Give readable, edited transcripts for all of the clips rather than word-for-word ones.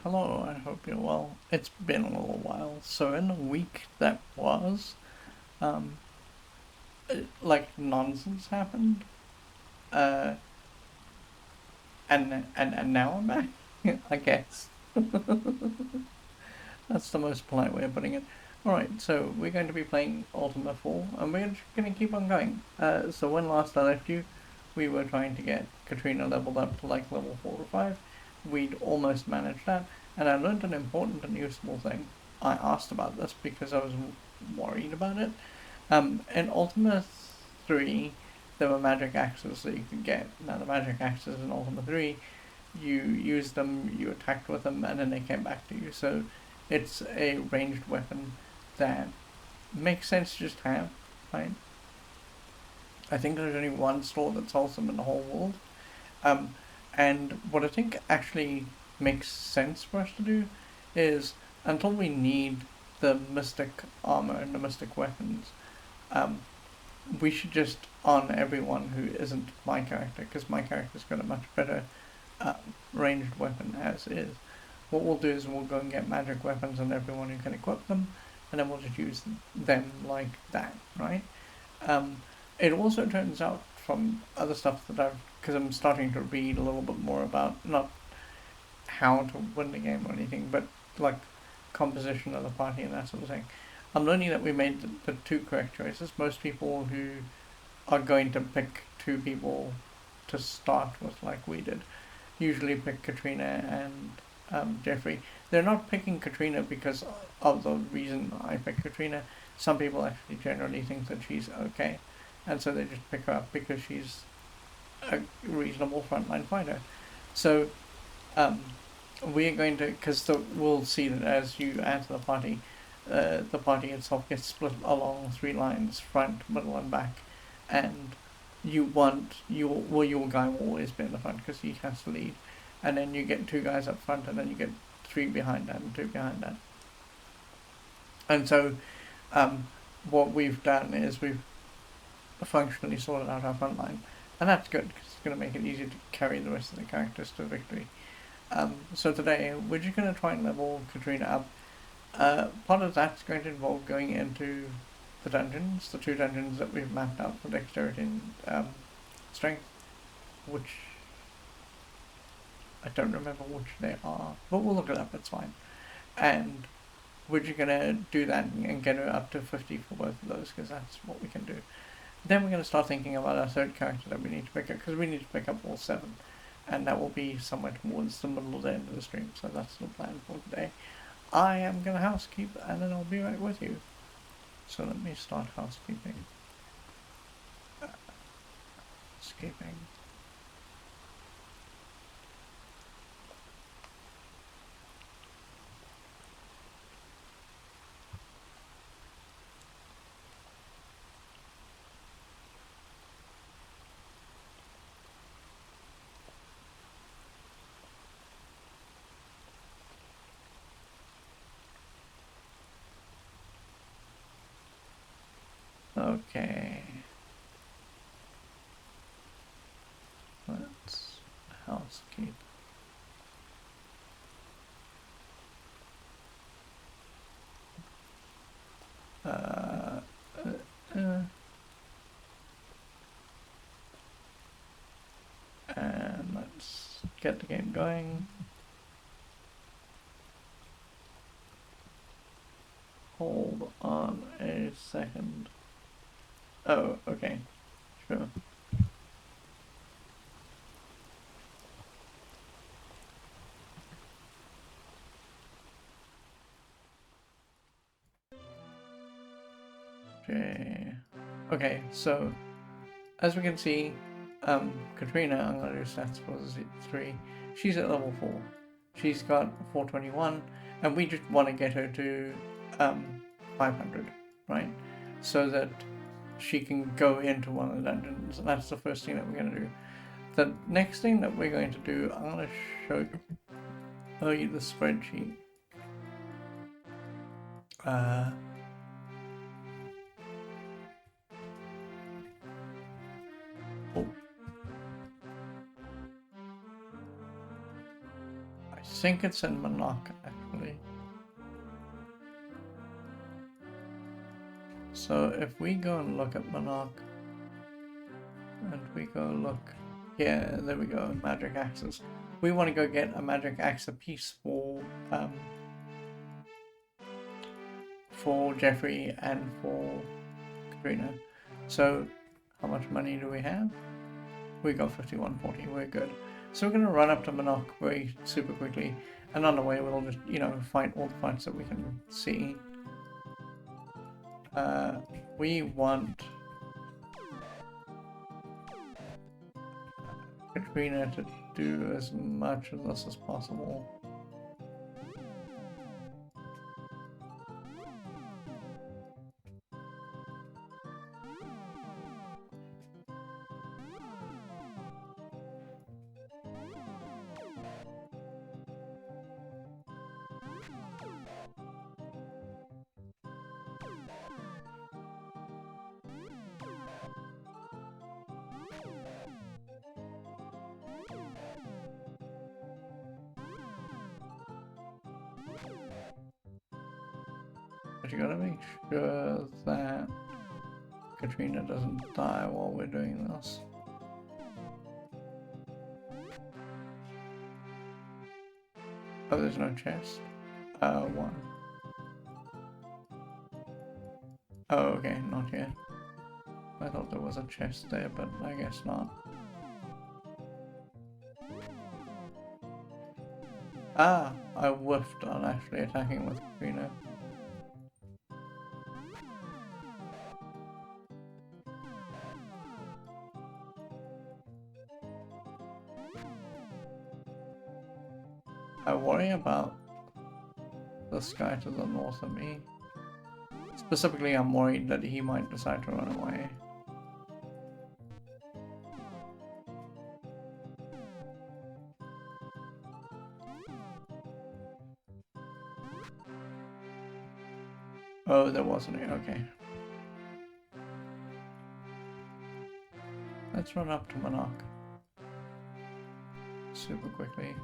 Hello, I hope you're well. It's been a little while. So in a week that was, um, nonsense happened, uh, and now I'm back. I guess that's the most polite way of putting it. All right, so we're going to be playing Ultima 4, and we're just going to keep on going. So when last I left you, we were trying to get Katrina leveled up to like level 4 or 5. We'd almost managed that, and I learned an important and useful thing. I asked about this because I was worried about it. In Ultima 3, there were magic axes that you could get. Now, the magic axes in Ultima 3, you used them, you attacked with them, and then they came back to you. So it's a ranged weapon that makes sense to just have, right? I think there's only one store that sells them in the whole world. Um, and what I think actually makes sense for us to do is until we need the mystic armor and the mystic weapons, um, we should just on everyone who isn't my character, because my character's got a much better uh, ranged weapon as is. What we'll do is we'll go and get magic weapons on everyone who can equip them, and then we'll just use them like that, right? Um, it also turns out from other stuff that because I'm starting to read a little bit more about not how to win the game or anything, but like composition of the party and that sort of thing. I'm learning that we made the two correct choices. Most people who are going to pick two people to start with, like we did, usually pick Katrina and Jeffrey. They're not picking Katrina because of the reason I picked Katrina. Some people actually generally think that she's okay, and so they just pick her up because she's a reasonable frontline fighter. So um, we're going to, because we'll see that as you add to the party itself gets split along three lines: front, middle, and back, and your guy will always be in the front because he has to lead, and then you get two guys up front, and then you get three behind that and two behind that, and so um, what we've done is we've functionally sorted out our front line, and that's good because it's going to make it easier to carry the rest of the characters to victory. So today we're just going to try and level Katrina up. Part of that's going to involve going into the dungeons, the two dungeons that we've mapped out for dexterity and strength, which I don't remember which they are, but we'll look it up, it's fine. And we're just gonna do that and get her up to 50 for both of those, because that's what we can do. Then we're gonna start thinking about our third character that we need to pick up, because we need to pick up all seven. And that will be somewhere towards the middle of the end of the stream, so that's the plan for today. I am gonna housekeep, and then I'll be right with you. So let me start housekeeping. Housekeeping. Okay. Let's housekeep. Uh, uh, and let's get the game going. Hold on a second. Oh, okay. Sure. Okay. Okay, so as we can see, Katrina, I'm gonna do stats for 3. She's at level 4. She's got 421, and we just want to get her to 500, right? So that she can go into one of the dungeons, and that's the first thing that we're gonna do. The next thing that we're going to do, I'm gonna show you the spreadsheet. Uh, oh, I think it's in Monarch, actually. So if we go and look at Monarch, and we go look here, there we go, magic axes. We want to go get a magic axe apiece for Jeffrey and for Katrina. So how much money do we have? We got 5140, we're good. So we're going to run up to Monarch very super quickly, and on the way we'll just, you know, fight all the fights that we can see. We want Katrina to do as much of this as possible. But you gotta make sure that Katrina doesn't die while we're doing this. Oh, there's no chest? One. Oh, okay, not yet. I thought there was a chest there, but I guess not. Ah, I whiffed on actually attacking with Katrina. I worry about this guy to the north of me. Specifically, I'm worried that he might decide to run away. Oh, there wasn't it. Okay. Let's run up to Monarch. Super quickly.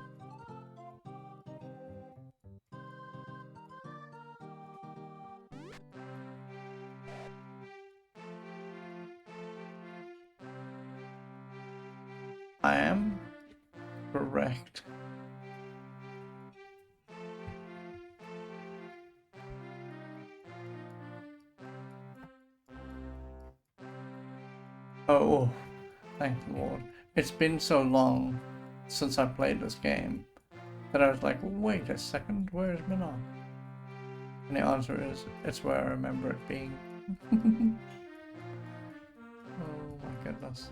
I am correct. Oh, thank the Lord. It's been so long since I played this game that I was like, wait a second, where's Monarch? And the answer is, it's where I remember it being. Oh my goodness.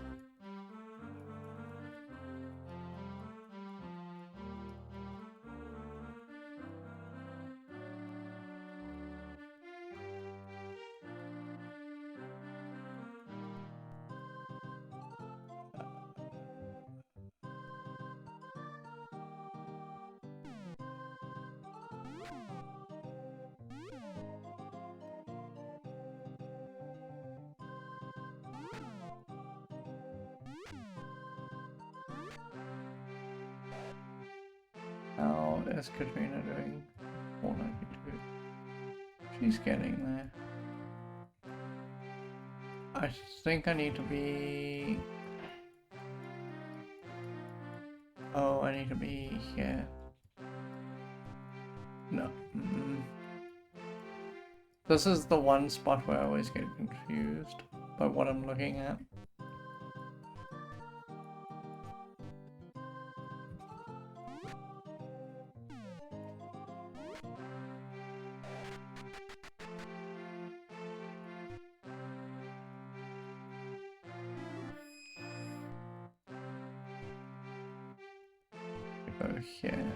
How is Katrina doing? 492. She's getting there. I think I need to be... Oh, I need to be here. No. This is the one spot where I always get confused by what I'm looking at. Go here.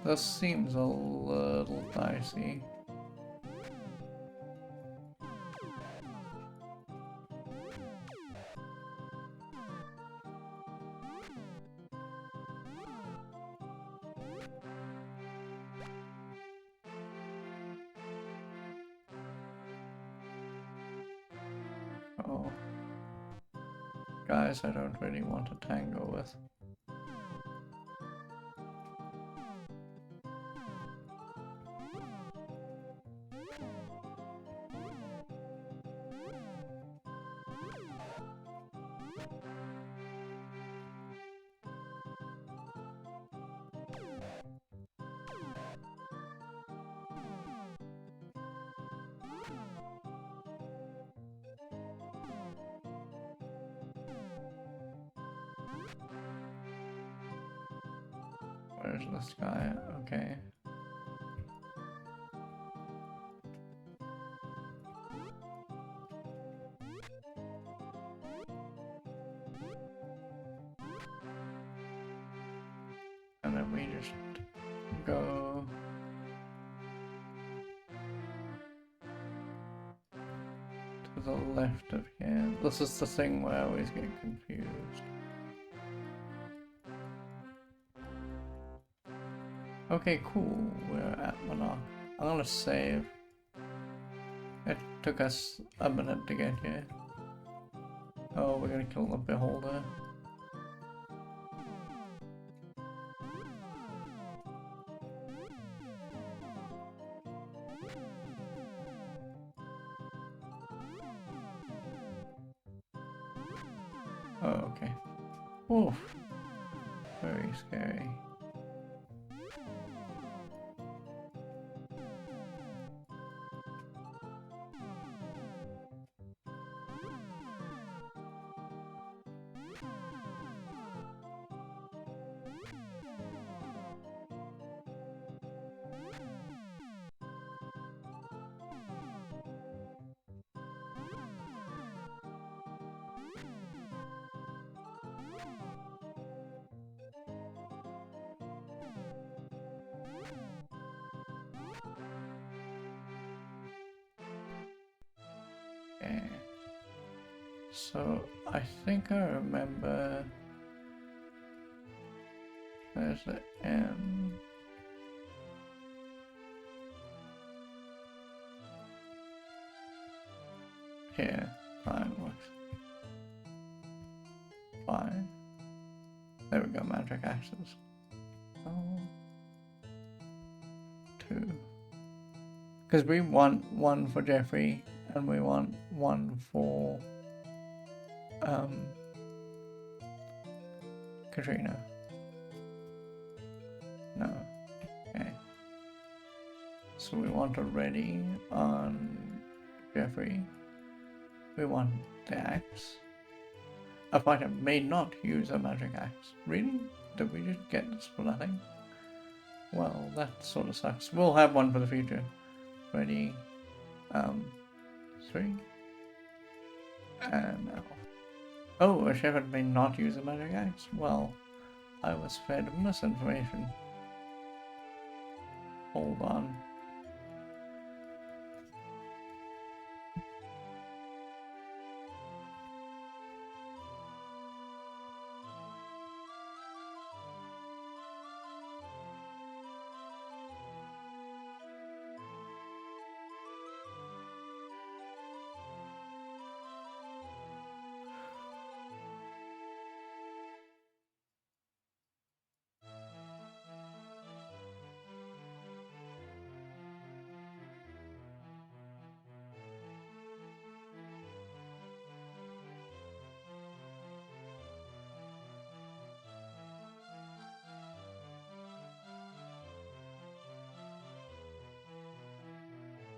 This seems a little dicey. Oh. Guys I don't really want to tango with. Where's this guy? Okay. And then we just go to the left of here. This is the thing where I always get confused. Okay, cool. We're at Monarch. I'm gonna save. It took us a minute to get here. Oh, we're gonna kill the beholder. Oh, okay. Oof. Very scary. Okay. So, I think I remember there's the M. Here, fine, works. Fine. There we go, magic axes. Oh. 2. Because we want 1 for Jeffrey, and we want 1 for Katrina. No. Okay. So we want a ready on Jeffrey. We want the axe. A fighter may not use a magic axe. Really? Did we just get this for nothing? Well, that sort of sucks. We'll have one for the future. Ready. 3. And now. Oh, a shepherd may not use a magic axe? Well, I was fed misinformation. Hold on.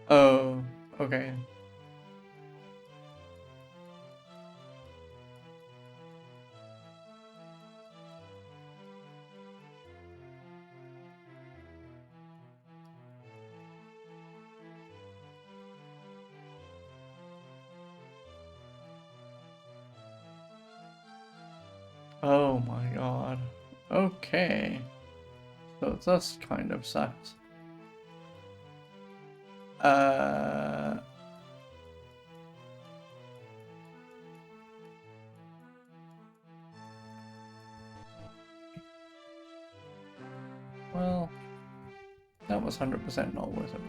Oh, okay. Oh my god. Okay. So this kind of sucks. Well, that was 100% not worth it. 。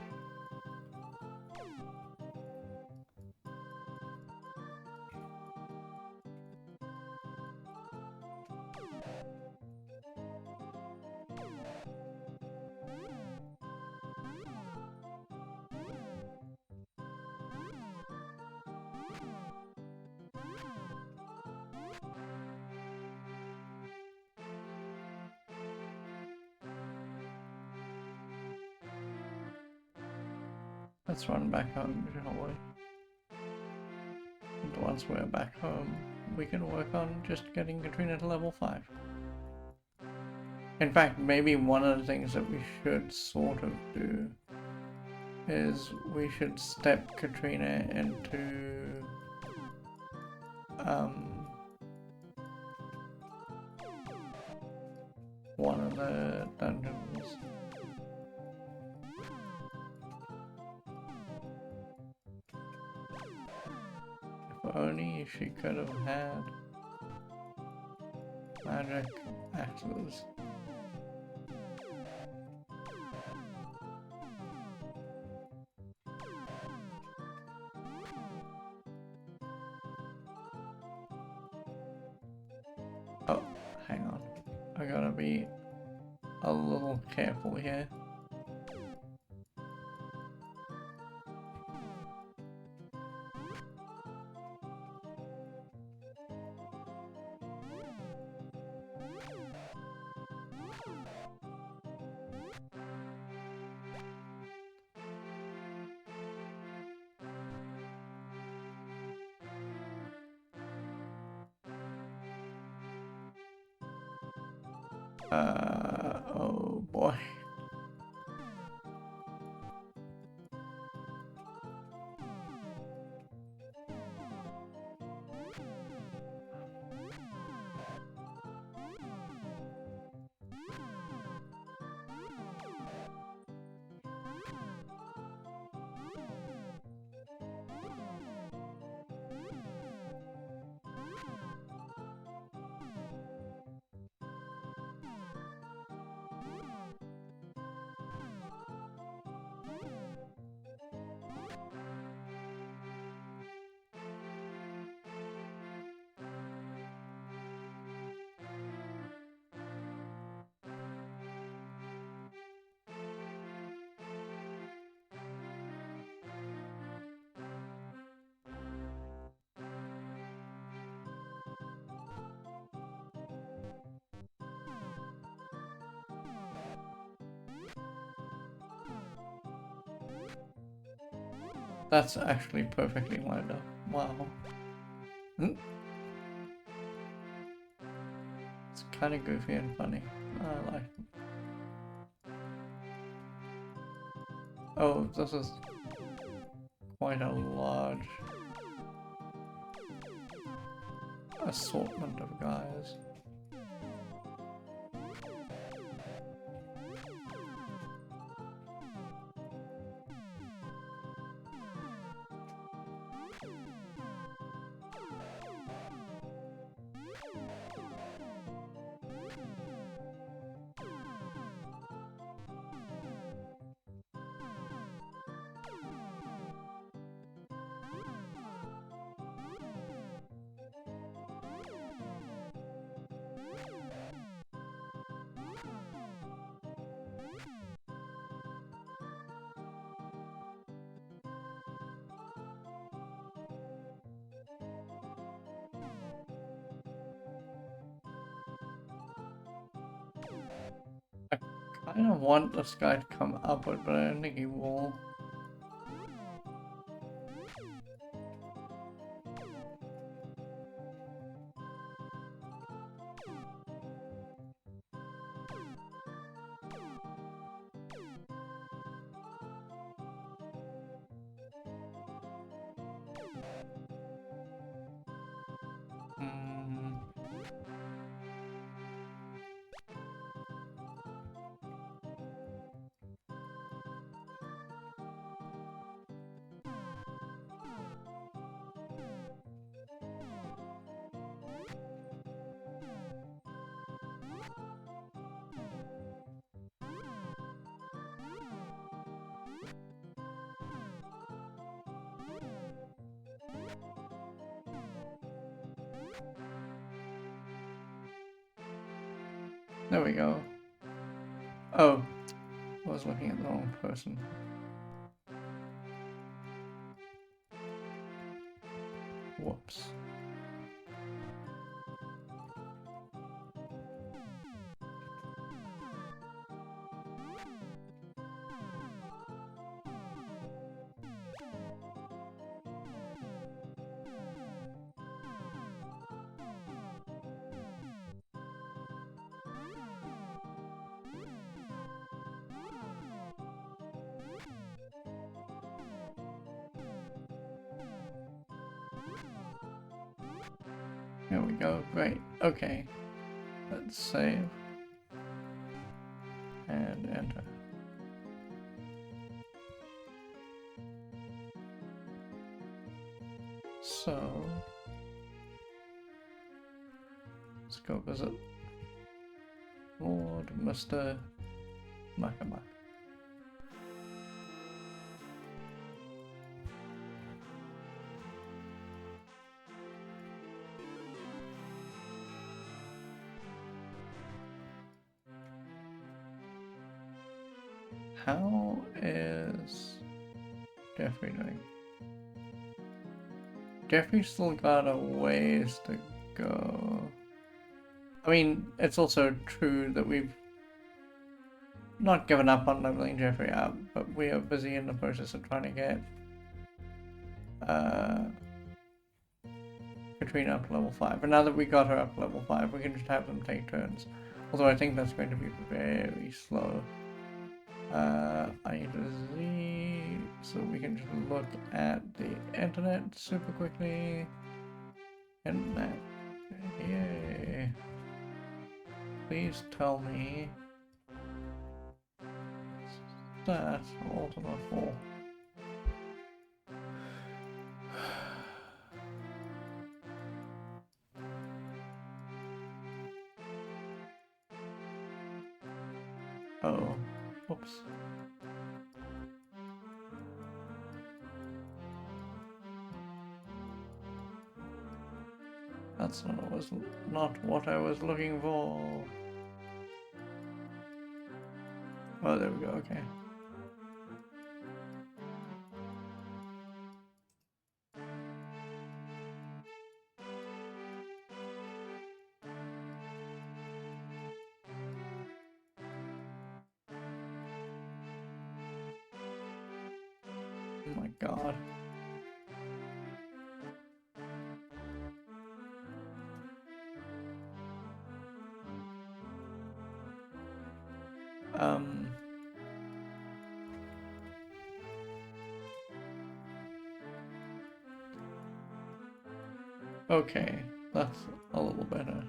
Let's run back home, shall we? And once we're back home, we can work on just getting Katrina to level 5. In fact, maybe one of the things that we should sort of do is we should step Katrina into one of the dungeons. If only she could have had magic axes. Oh, hang on. I gotta be a little careful here. Oh boy. That's actually perfectly lined up. Wow. It's kind of goofy and funny. I like it. Oh, this is quite a large assortment of guys. I kind of want this guy to come upward, but I don't think he will. There we go. Oh, I was looking at the wrong person. Whoops. There we go. Great. Okay. Let's save. And enter. So, let's go visit Lord Mr. Makamak. How is Jeffrey doing? Jeffrey's still got a ways to go. I mean, it's also true that we've not given up on leveling Jeffrey up, but we are busy in the process of trying to get Katrina up to level 5. And now that we got her up to level 5, we can just have them take turns. Although I think that's going to be very slow. I need to Z, so we can just look at the internet super quickly. Internet. Yay. Please tell me that's Ultima 4. Oh, whoops. That's not what I was looking for. Oh, there we go, okay. Oh my god. Okay, that's a little better.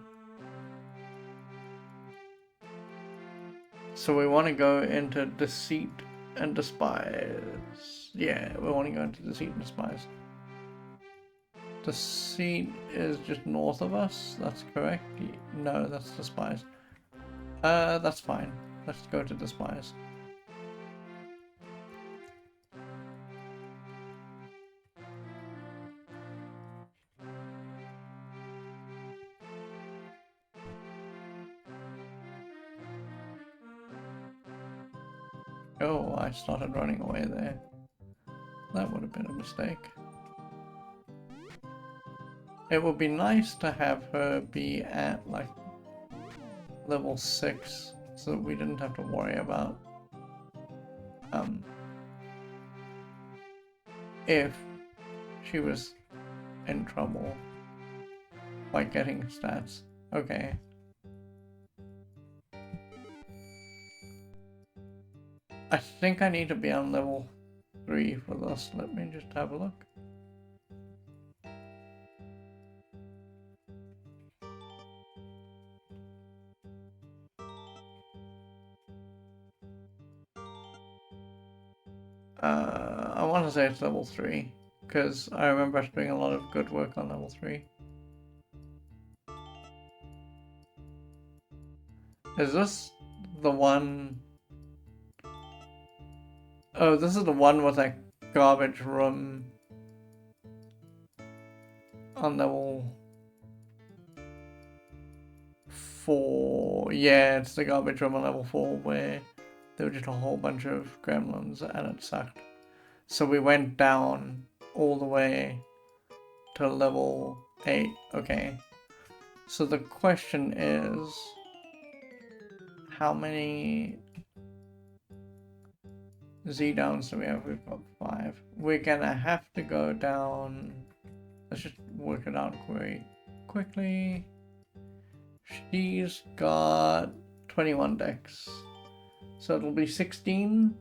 So we want to go into Deceit and Despise. Yeah, we want to go into Deceit and Despise. Deceit is just north of us, that's correct? No, that's Despise. That's fine. Let's go to Despise. Oh, I started running away there. That would have been a mistake. It would be nice to have her be at, like, level 6, so that we didn't have to worry about, if she was in trouble by getting stats. Okay. I think I need to be on level 3 for this. Let me just have a look. I want to say it's level 3, because I remember us doing a lot of good work on level 3. Is this the one? Oh, this is the one with that garbage room on level 4. Yeah, it's the garbage room on level 4 where there were just a whole bunch of gremlins and it sucked. So we went down all the way to level 8. Okay. So the question is, how many Z downs do we have? We've got 5. We're gonna have to go down. Let's just work it out very quickly. She's got 21 decks. So it'll be 16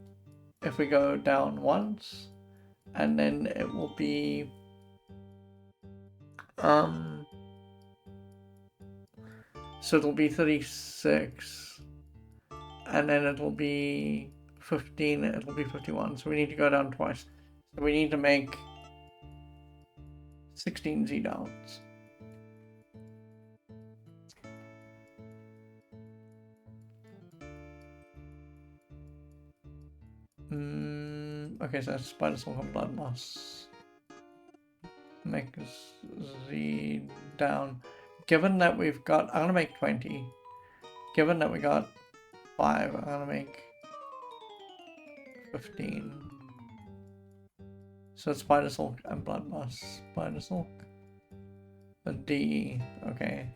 if we go down once. And then it will be So it'll be 36, and then it'll be 15, it'll be 51. So we need to go down twice. So we need to make 16 Z downs. Okay, so that's spider silk and blood moss. Make Z down. Given that we've got, I'm gonna make 20. Given that we got 5, I'm gonna make 15. So spider silk and blood moss. Spider silk. A D. Okay.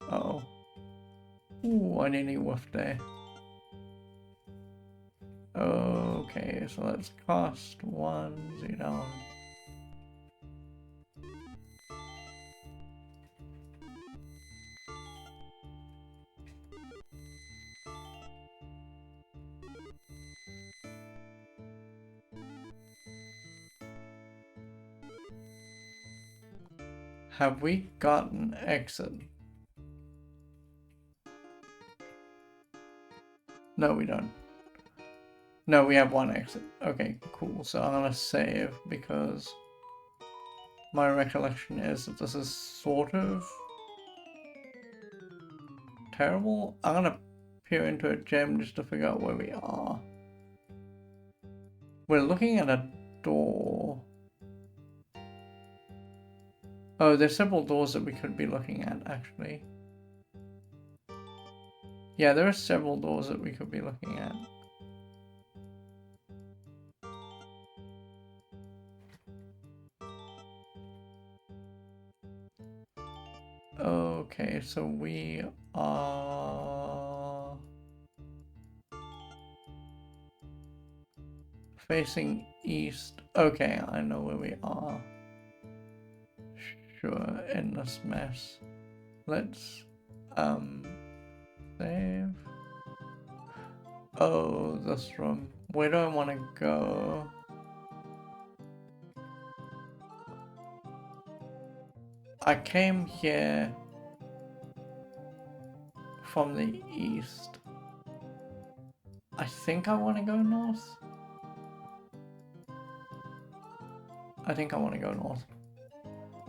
Uh-oh. Ooh, I nearly whiffed there. Okay, so let's cost 1 Z down. Have we gotten exit? No, we don't. No, we have 1 exit. Okay, cool. So I'm gonna save because my recollection is that this is sort of terrible. I'm gonna peer into a gem just to figure out where we are. We're looking at a door. Oh, there's several doors that we could be looking at, actually. Yeah, there are several doors that we could be looking at. Okay, so we are facing east. Okay, I know where we are. Sure, in this mess. Let's save. Oh, this room. Where do I want to go? I came here from the east. I think I want to go north. I think I want to go north.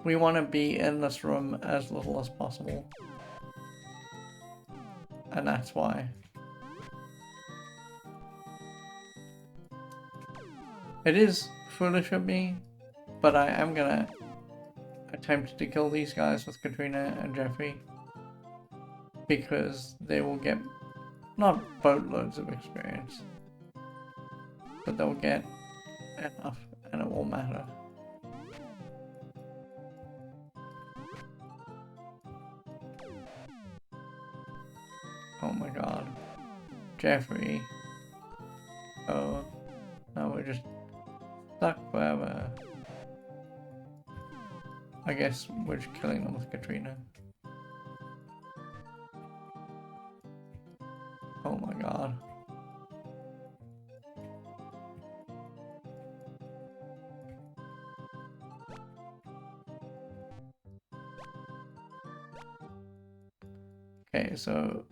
We want to be in this room as little as possible. And that's why. It is foolish of me, but I am gonna attempt to kill these guys with Katrina and Jeffrey. Because they will get, not boatloads of experience, but they'll get enough and it won't matter. Oh my god. Jeffrey. Oh. No, we're just stuck forever. I guess we're just killing them with Katrina. Oh my god. Okay, so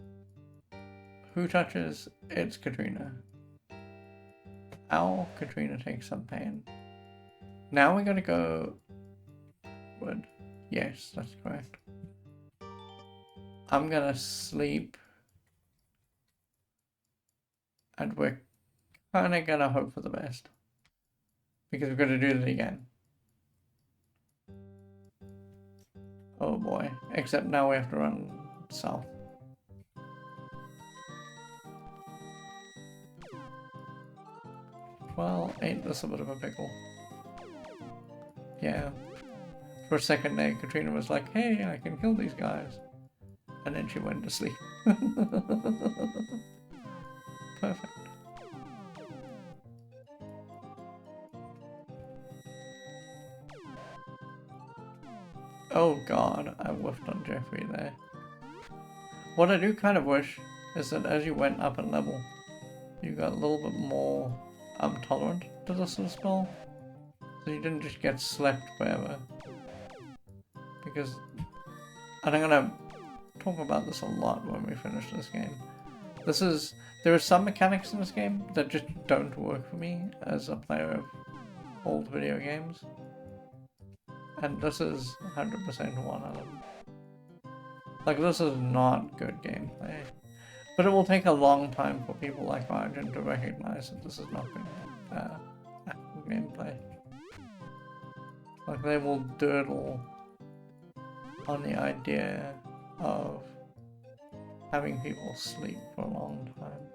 who touches? It's Katrina. Ow, Katrina takes some pain. Now we're gonna go wood. Yes, that's correct. I'm gonna sleep. And we're kinda gonna hope for the best. Because we're gonna do it again. Oh boy. Except now we have to run south. Well, ain't this a bit of a pickle? Yeah. For a second there, Katrina was like, hey, I can kill these guys. And then she went to sleep. Perfect. Oh god, I whiffed on Jeffrey there. What I do kind of wish is that as you went up in level, you got a little bit more tolerant to this sort of spell. So you didn't just get slept forever. Because, and I'm gonna talk about this a lot when we finish this game. There are some mechanics in this game that just don't work for me as a player of old video games. And this is 100% one of them. Like, this is not good gameplay. But it will take a long time for people like Arjun to recognize that this is not good gameplay. Like, they will durdle on the idea of having people sleep for a long time.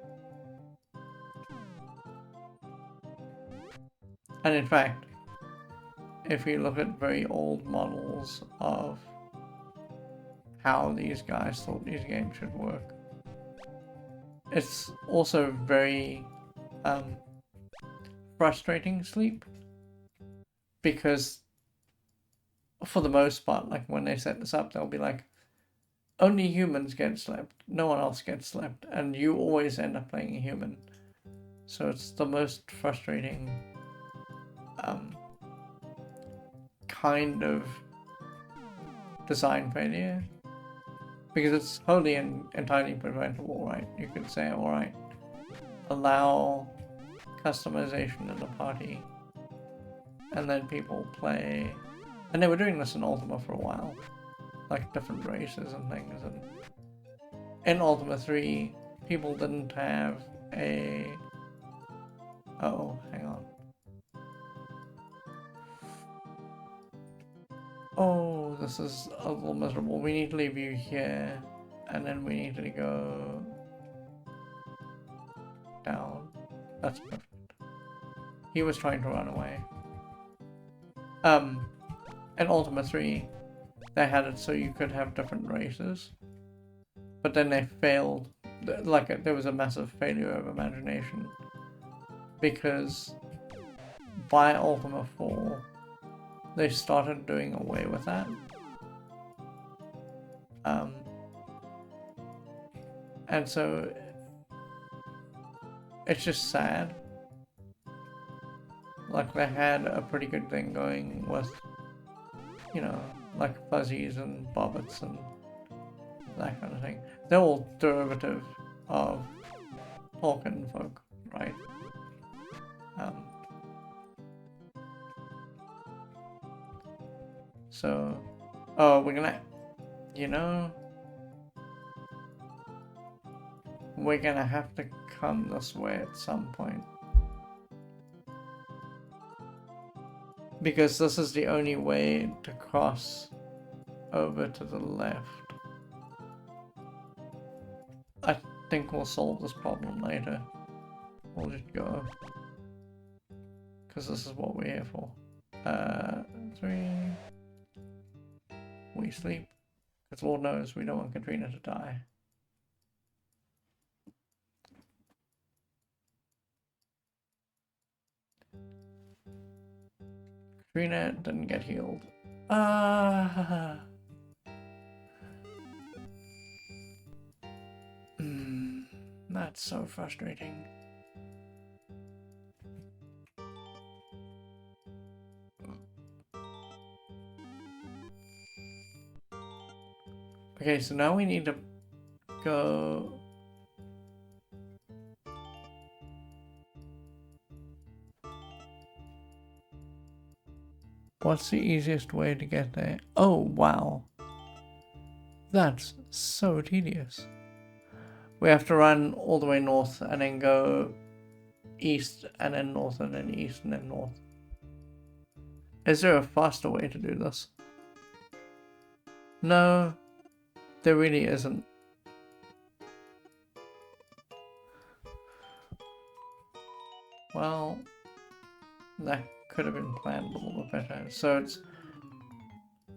And in fact, if you look at very old models of how these guys thought these games should work, it's also very frustrating sleep, because for the most part, like when they set this up, they'll be like, only humans get slept, no one else gets slept, and you always end up playing a human. So it's the most frustrating kind of design failure, because it's wholly and entirely preventable, right? You could say, alright, allow customization in the party, and then people play, and they were doing this in Ultima for a while, like different races and things, and in Ultima 3, people didn't have a... Oh, hang on. Oh, this is a little miserable. We need to leave you here, and then we need to go down. That's perfect. He was trying to run away. In Ultima 3, they had it so you could have different races, but then they failed. Like, there was a massive failure of imagination, because by Ultima 4, they started doing away with that. And so it's just sad. Like, they had a pretty good thing going with, you know, like fuzzies and bobbits and that kind of thing. They're all derivative of Tolkien folk, right? So, oh, we're gonna, you know, we're gonna have to come this way at some point. Because this is the only way to cross over to the left. I think we'll solve this problem later. We'll just go. Because this is what we're here for. 3... We sleep. Because Lord knows we don't want Katrina to die. Katrina didn't get healed. That's so frustrating. Okay, so now we need to go... What's the easiest way to get there? Oh, wow. That's so tedious. We have to run all the way north and then go east and then north and then east and then north. Is there a faster way to do this? No, there really isn't. Well, that could have been planned a little bit better. So it's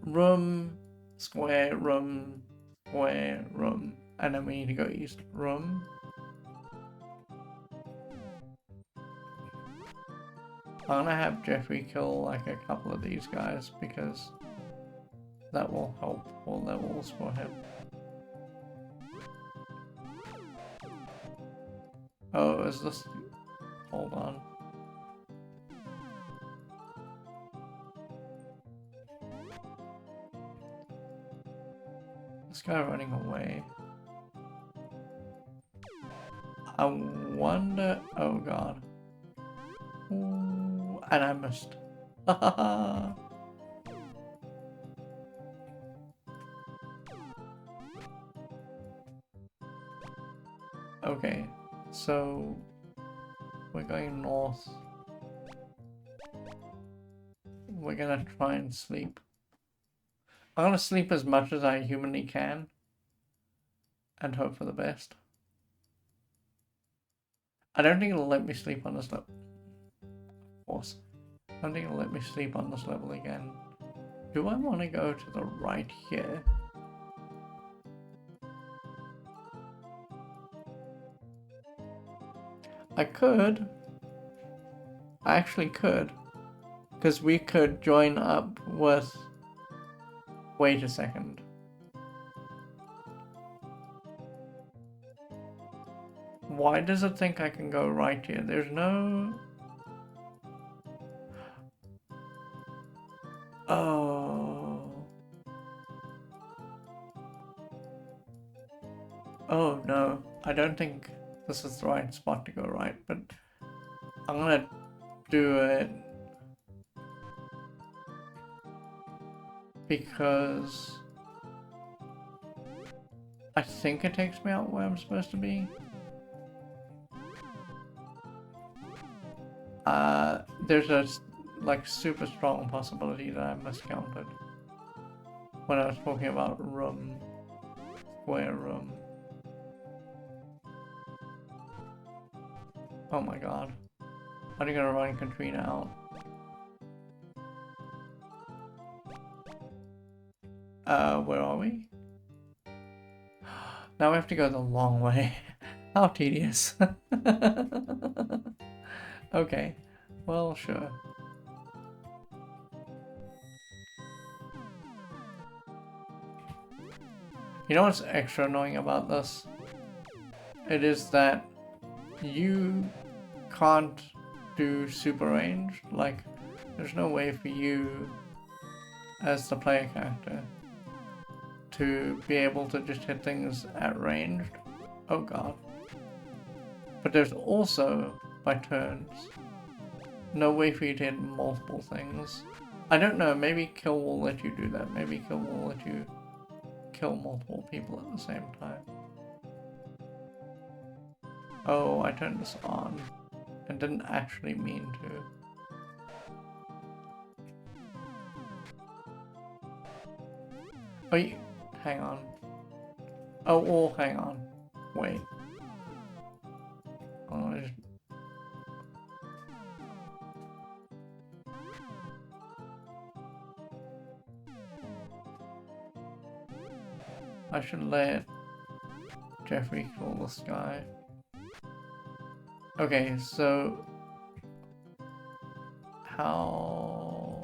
room, square, room, square, room. And then we need to go east. Room. I'm gonna have Jeffrey kill like a couple of these guys because that will help all levels for him. Oh, is this... Hold on. This guy running away. I wonder... Oh god. Ooh, and I missed. Okay, so we're going north. We're gonna try and sleep. I'm gonna sleep as much as I humanly can and hope for the best. I don't think it'll let me sleep on this level. Of course. I don't think it'll let me sleep on this level again. Do I want to go to the right here? I could. I actually could. Because we could join up with... Wait a second. Why does it think I can go right here? There's no... Oh. Oh no. I don't think this is the right spot to go right, but I'm gonna do it because I think it takes me out where I'm supposed to be. There's a like super strong possibility that I miscounted when I was talking about room, square room. Oh my god. Are you gonna run Katrina out? Where are we? Now we have to go the long way. How tedious. Okay, well, sure. You know what's extra annoying about this? It is that you can't do super range. Like, there's no way for you as the player character to be able to just hit things at ranged. Oh god. But there's also, by turns, no way for you to hit multiple things. I don't know, maybe kill will let you do that. Maybe kill will let you kill multiple people at the same time. Oh, I turned this on and didn't actually mean to. Oh, hang on. Oh, hang on. Wait. Oh, I should let Jeffrey kill this guy. Okay, so how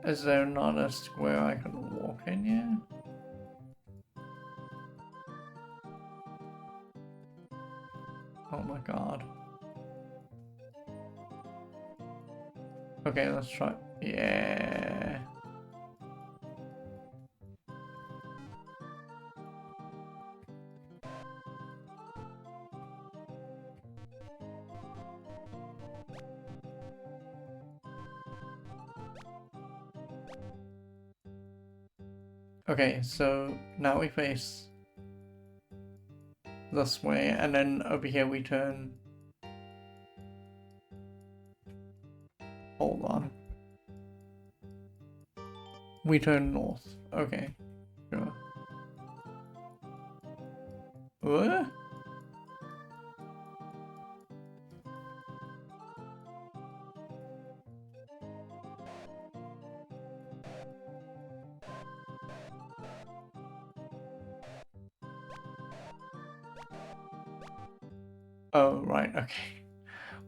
is there not a square I can walk in here? Oh my god. Okay, let's try. Yeah. Okay, so now we face this way, and then over here we turn. Hold on. We turn north. Okay, sure. What? Oh, right, okay.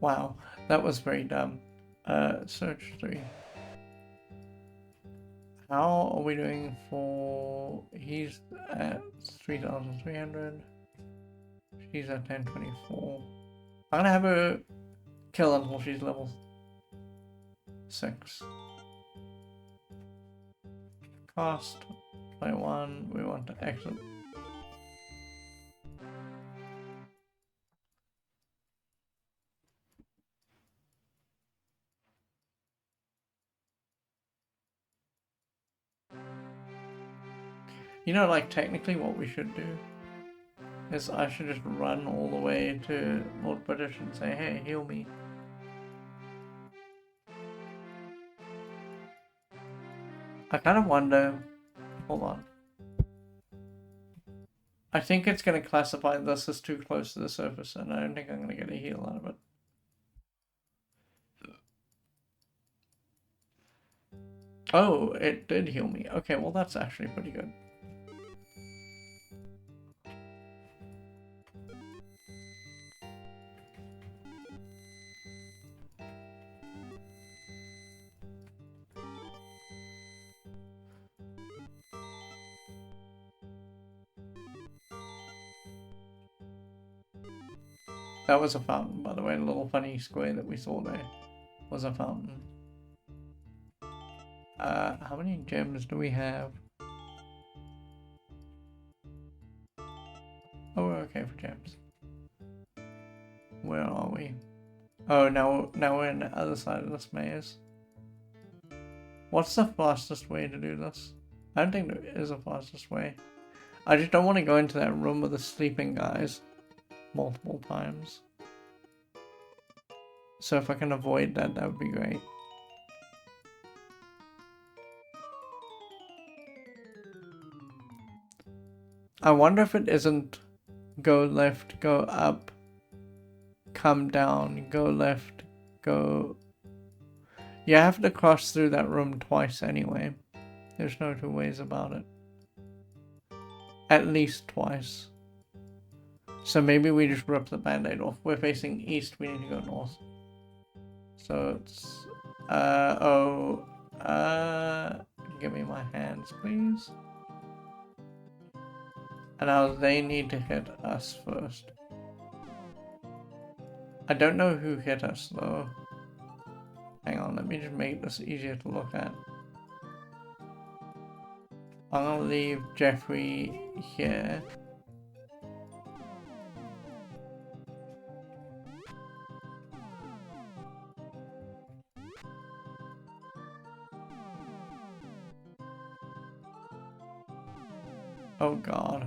Wow, that was very dumb. Search 3. How are we doing for... He's at 3,300. She's at 1024. I'm gonna have her kill until she's level 6. Cost 21. We want to exit. You know, like, technically what we should do is I should just run all the way to Lord British and say, hey, heal me. I kind of wonder... Hold on. I think it's going to classify this as too close to the surface, and I don't think I'm going to get a heal out of it. Oh, it did heal me. Okay, well that's actually pretty good. That was a fountain, by the way. The little funny square that we saw there was a fountain. How many gems do we have? Oh, we're okay for gems. Where are we? Oh, now we're in the other side of this maze. What's the fastest way to do this? I don't think there is a fastest way. I just don't want to go into that room with the sleeping guys multiple times. So if I can avoid that, that would be great. I wonder if it isn't go left, go up, come down, go left, go... You have to cross through that room twice anyway. There's no two ways about it. At least twice. So maybe we just rip the band-aid off. We're facing east, we need to go north. So it's... give me my hands, please. And now they need to hit us first. I don't know who hit us though. Hang on, let me just make this easier to look at. I'm gonna leave Jeffrey here. Oh god.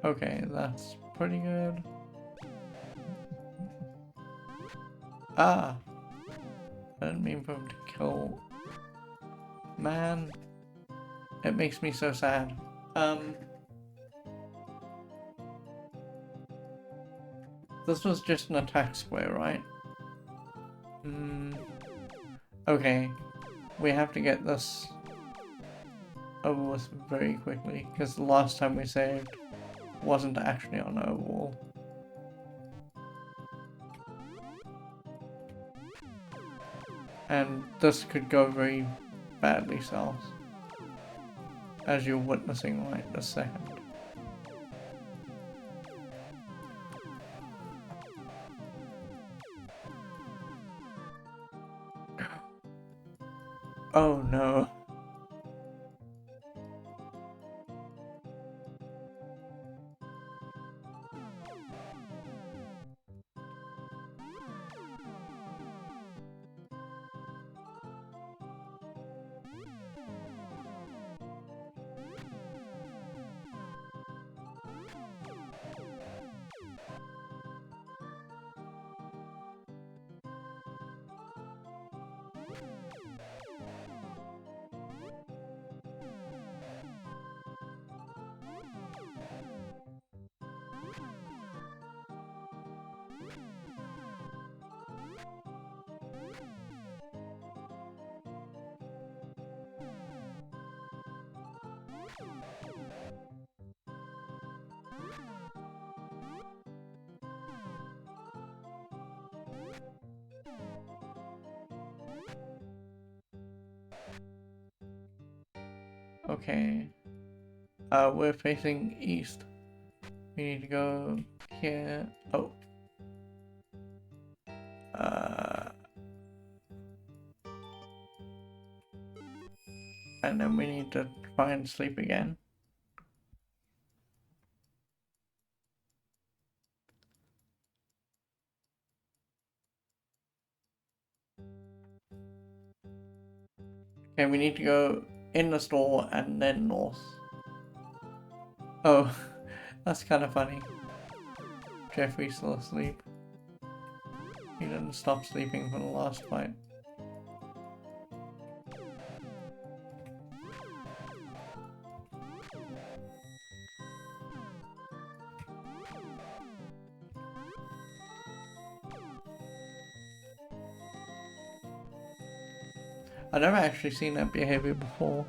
Okay, that's pretty good. Ah! I didn't mean for him to kill. Man. It makes me so sad. This was just an attack square, right? Okay. We have to get this over with very quickly, because the last time we saved wasn't actually on our wall. And this could go very badly south, as you're witnessing right this second. Oh no. Okay. We're facing east. We need to go here. Oh. And then we need to try and sleep again. Okay, we need to go in the store and then north. Oh, that's kind of funny. Jeffrey's still asleep. He didn't stop sleeping for the last fight. I've never actually seen that behavior before.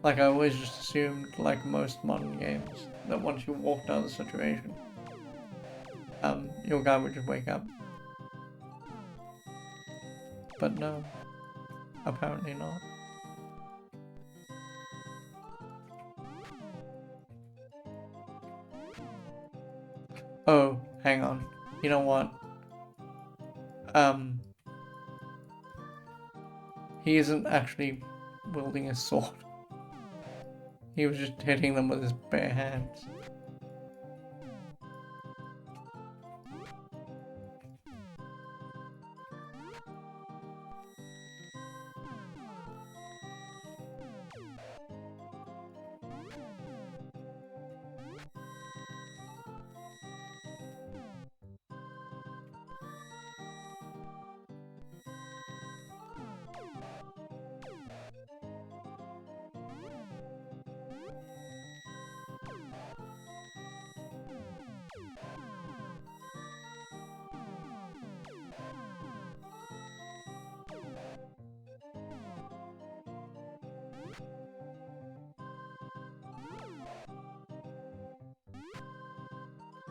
Like, I always just assumed, like most modern games, that once you walked out of the situation, your guy would just wake up. But no, apparently not. Oh, hang on. You know what? He isn't actually wielding a sword. He was just hitting them with his bare hands.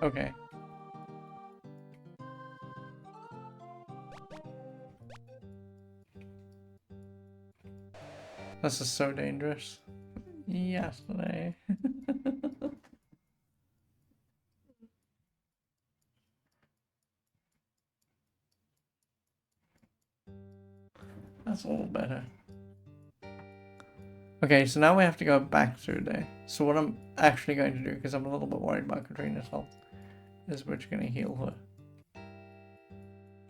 Okay. This is so dangerous. Yesterday. That's a little better. Okay, so now we have to go back through there. So what I'm actually going to do, because I'm a little bit worried about Katrina's health, is we're just going to heal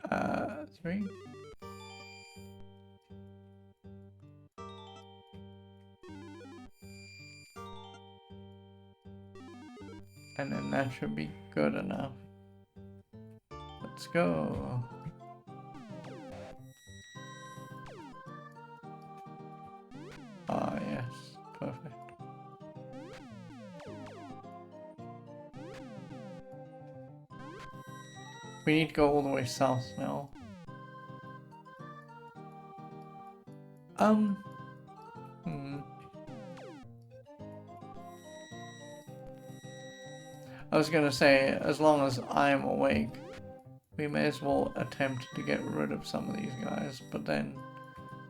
her. 3. And then that should be good enough. Let's go. Ah, yes. Perfect. We need to go all the way south now. I was gonna say, as long as I'm awake, we may as well attempt to get rid of some of these guys, but then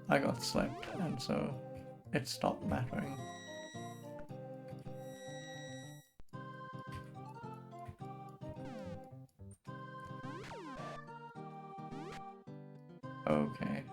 I got slept, and so it stopped mattering. Okay.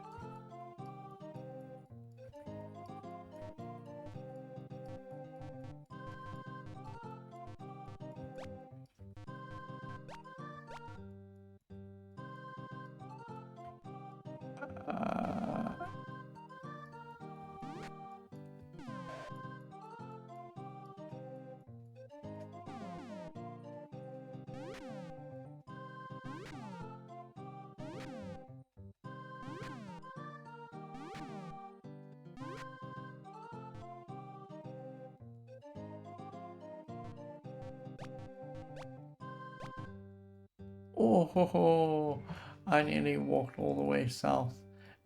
Oh ho ho! I nearly walked all the way south,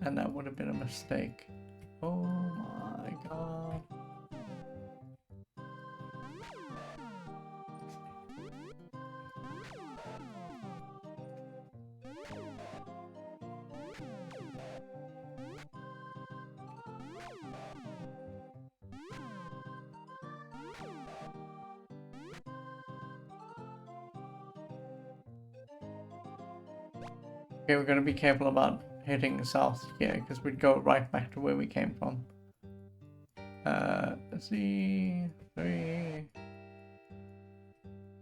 and that would have been a mistake. Oh my god. Okay, we're gonna be careful about hitting south here because we'd go right back to where we came from. Let's see, 3.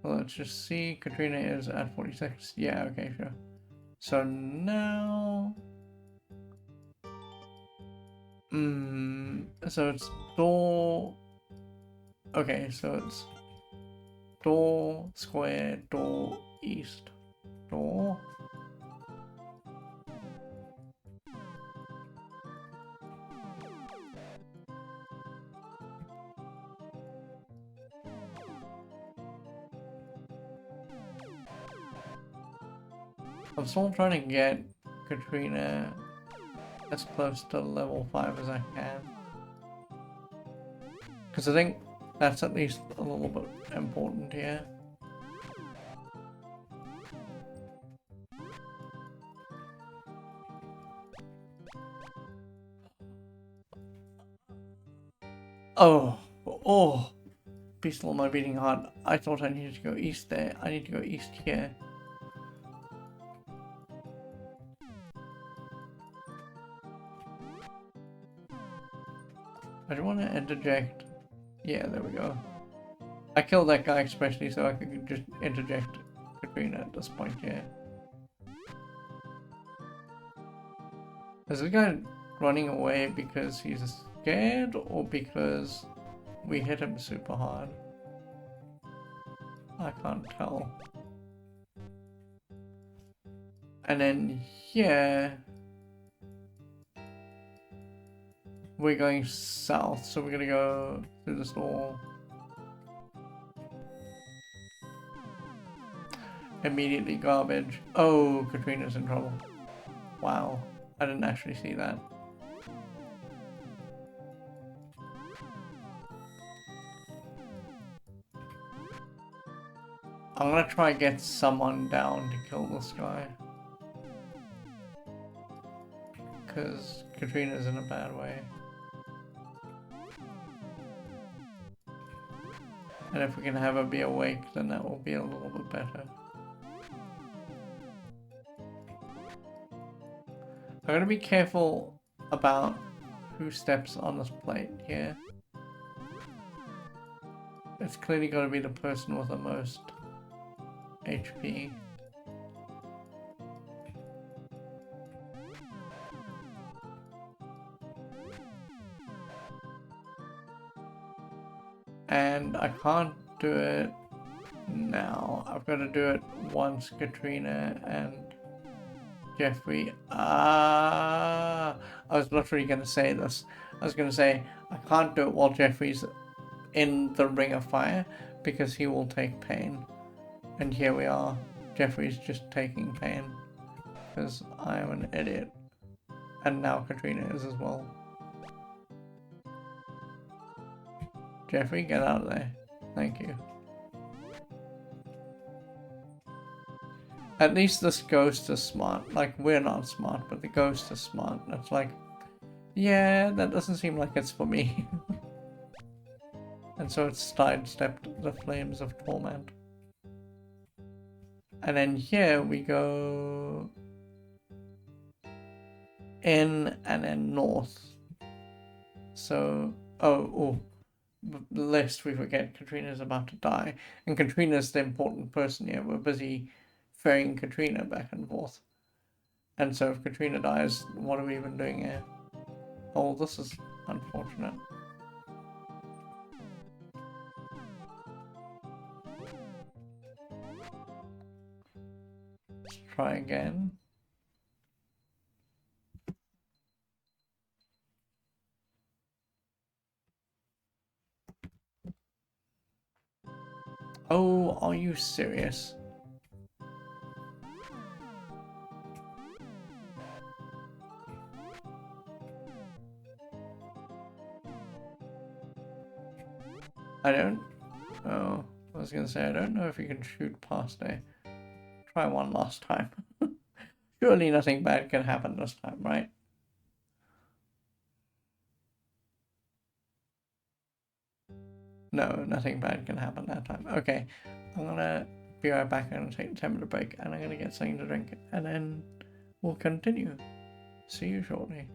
Well, let's just see. Katrina is at 46. Yeah, okay, sure. So now, so it's door. Okay, so it's door, square, door, east, door. I'm still trying to get Katrina as close to level 5 as I can. Because I think that's at least a little bit important here. Oh, oh, be still my beating heart. I thought I needed to go east there. I need to go east here. I don't want to interject. Yeah, there we go. I killed that guy especially so I could just interject Katrina at this point, yeah. Is the guy running away because he's scared or because we hit him super hard? I can't tell. And then here, we're going south, so we're gonna go through this door. Immediately garbage. Oh, Katrina's in trouble. Wow, I didn't actually see that. I'm gonna try and get someone down to kill this guy. Because Katrina's in a bad way. And if we can have her be awake, then that will be a little bit better. I'm gonna be careful about who steps on this plate here. It's clearly gotta be the person with the most HP. And I can't do it now. I've got to do it once Katrina and Jeffrey. I was literally going to say this. I was going to say I can't do it while Jeffrey's in the ring of fire because he will take pain. And here we are. Jeffrey's just taking pain because I am an idiot. And now Katrina is as well. Jeffrey, get out of there. Thank you. At least this ghost is smart. Like, we're not smart, but the ghost is smart. It's like, yeah, that doesn't seem like it's for me. And so it's sidestepped the flames of torment. And then here we go in and then north. So, lest we forget Katrina's about to die. And Katrina's the important person here. We're busy ferrying Katrina back and forth. And so if Katrina dies, what are we even doing here? Oh, this is unfortunate. Let's try again. Oh, are you serious? I don't... Oh, I was gonna say, I don't know if you can shoot past a... Try one last time. Surely nothing bad can happen this time, right? No, nothing bad can happen that time. Okay, I'm gonna be right back and take a 10-minute break, and I'm gonna get something to drink, and then will continue. See you shortly.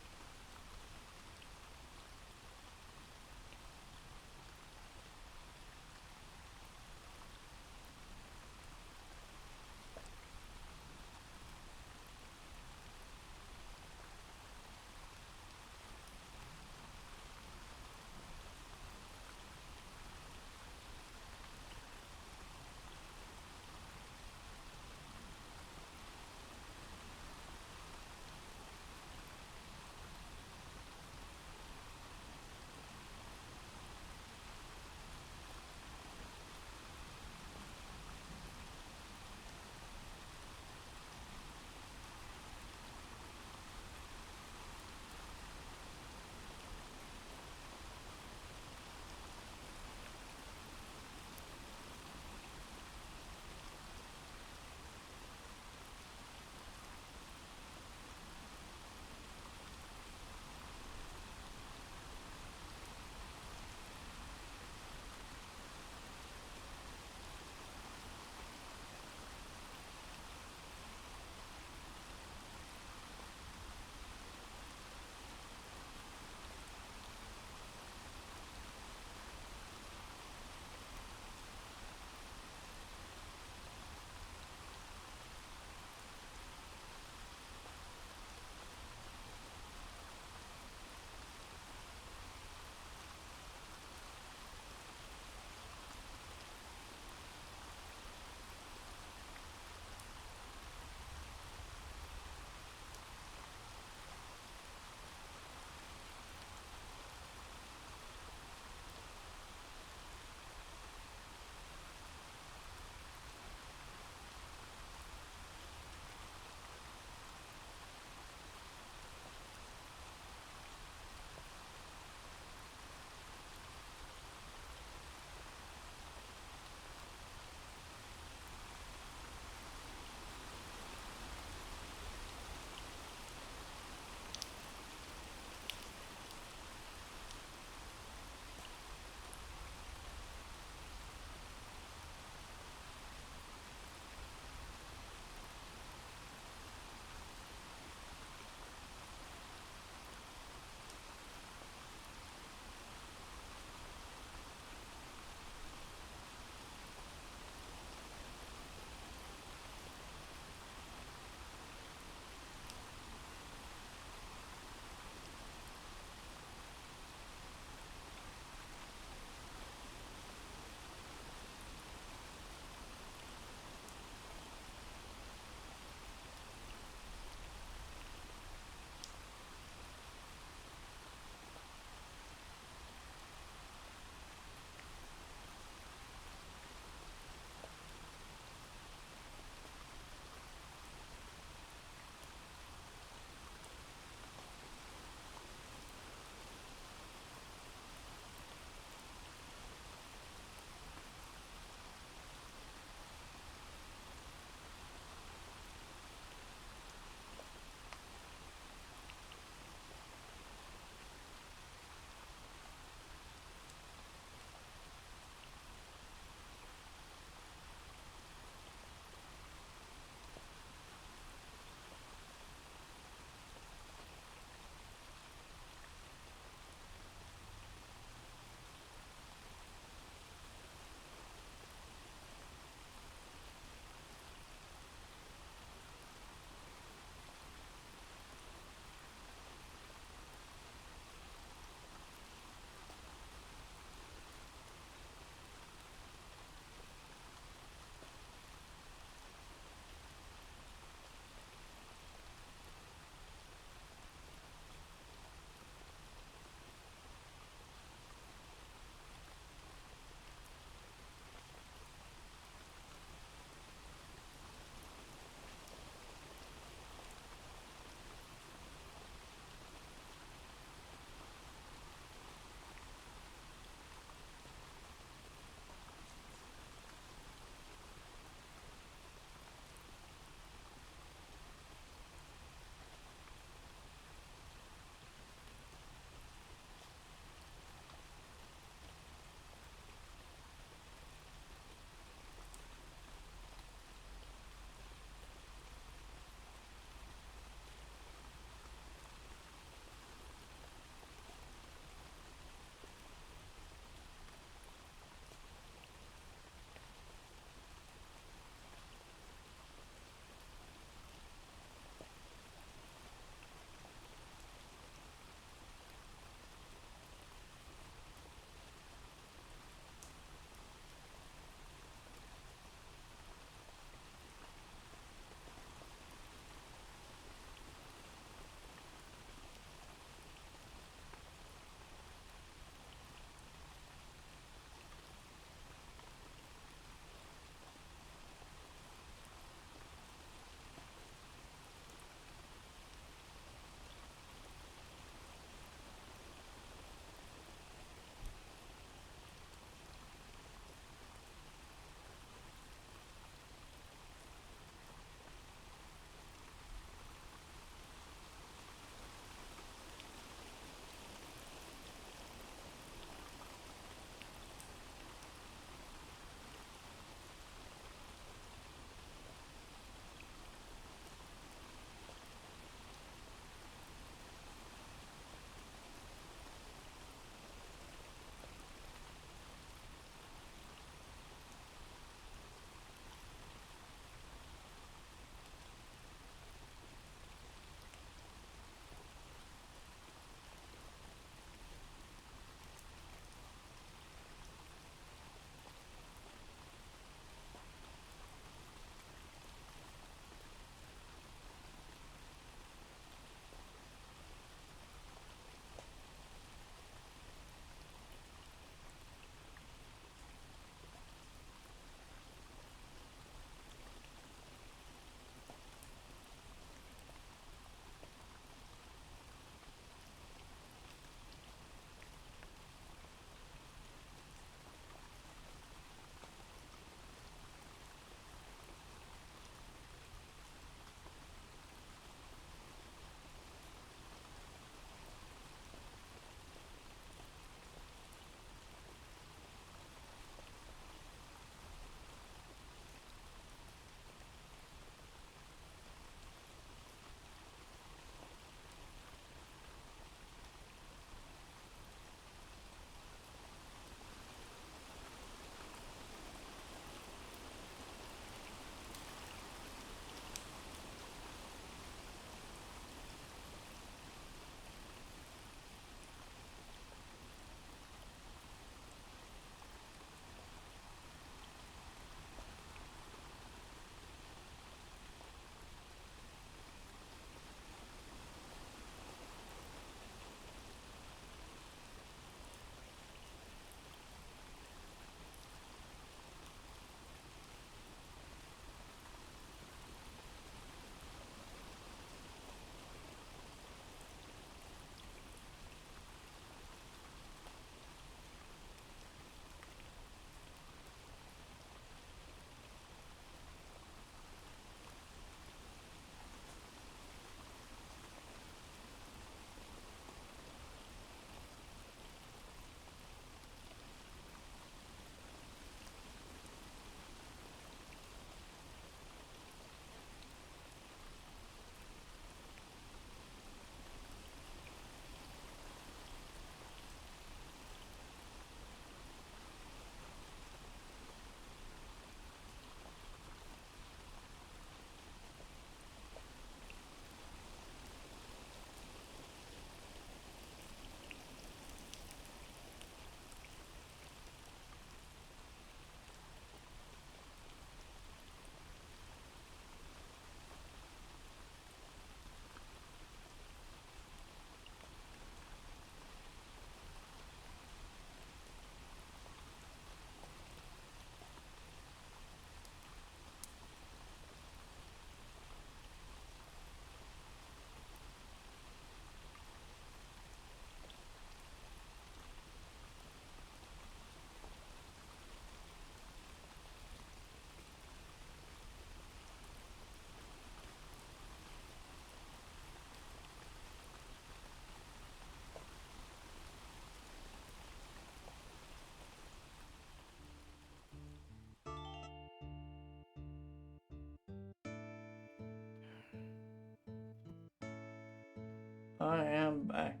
I am back.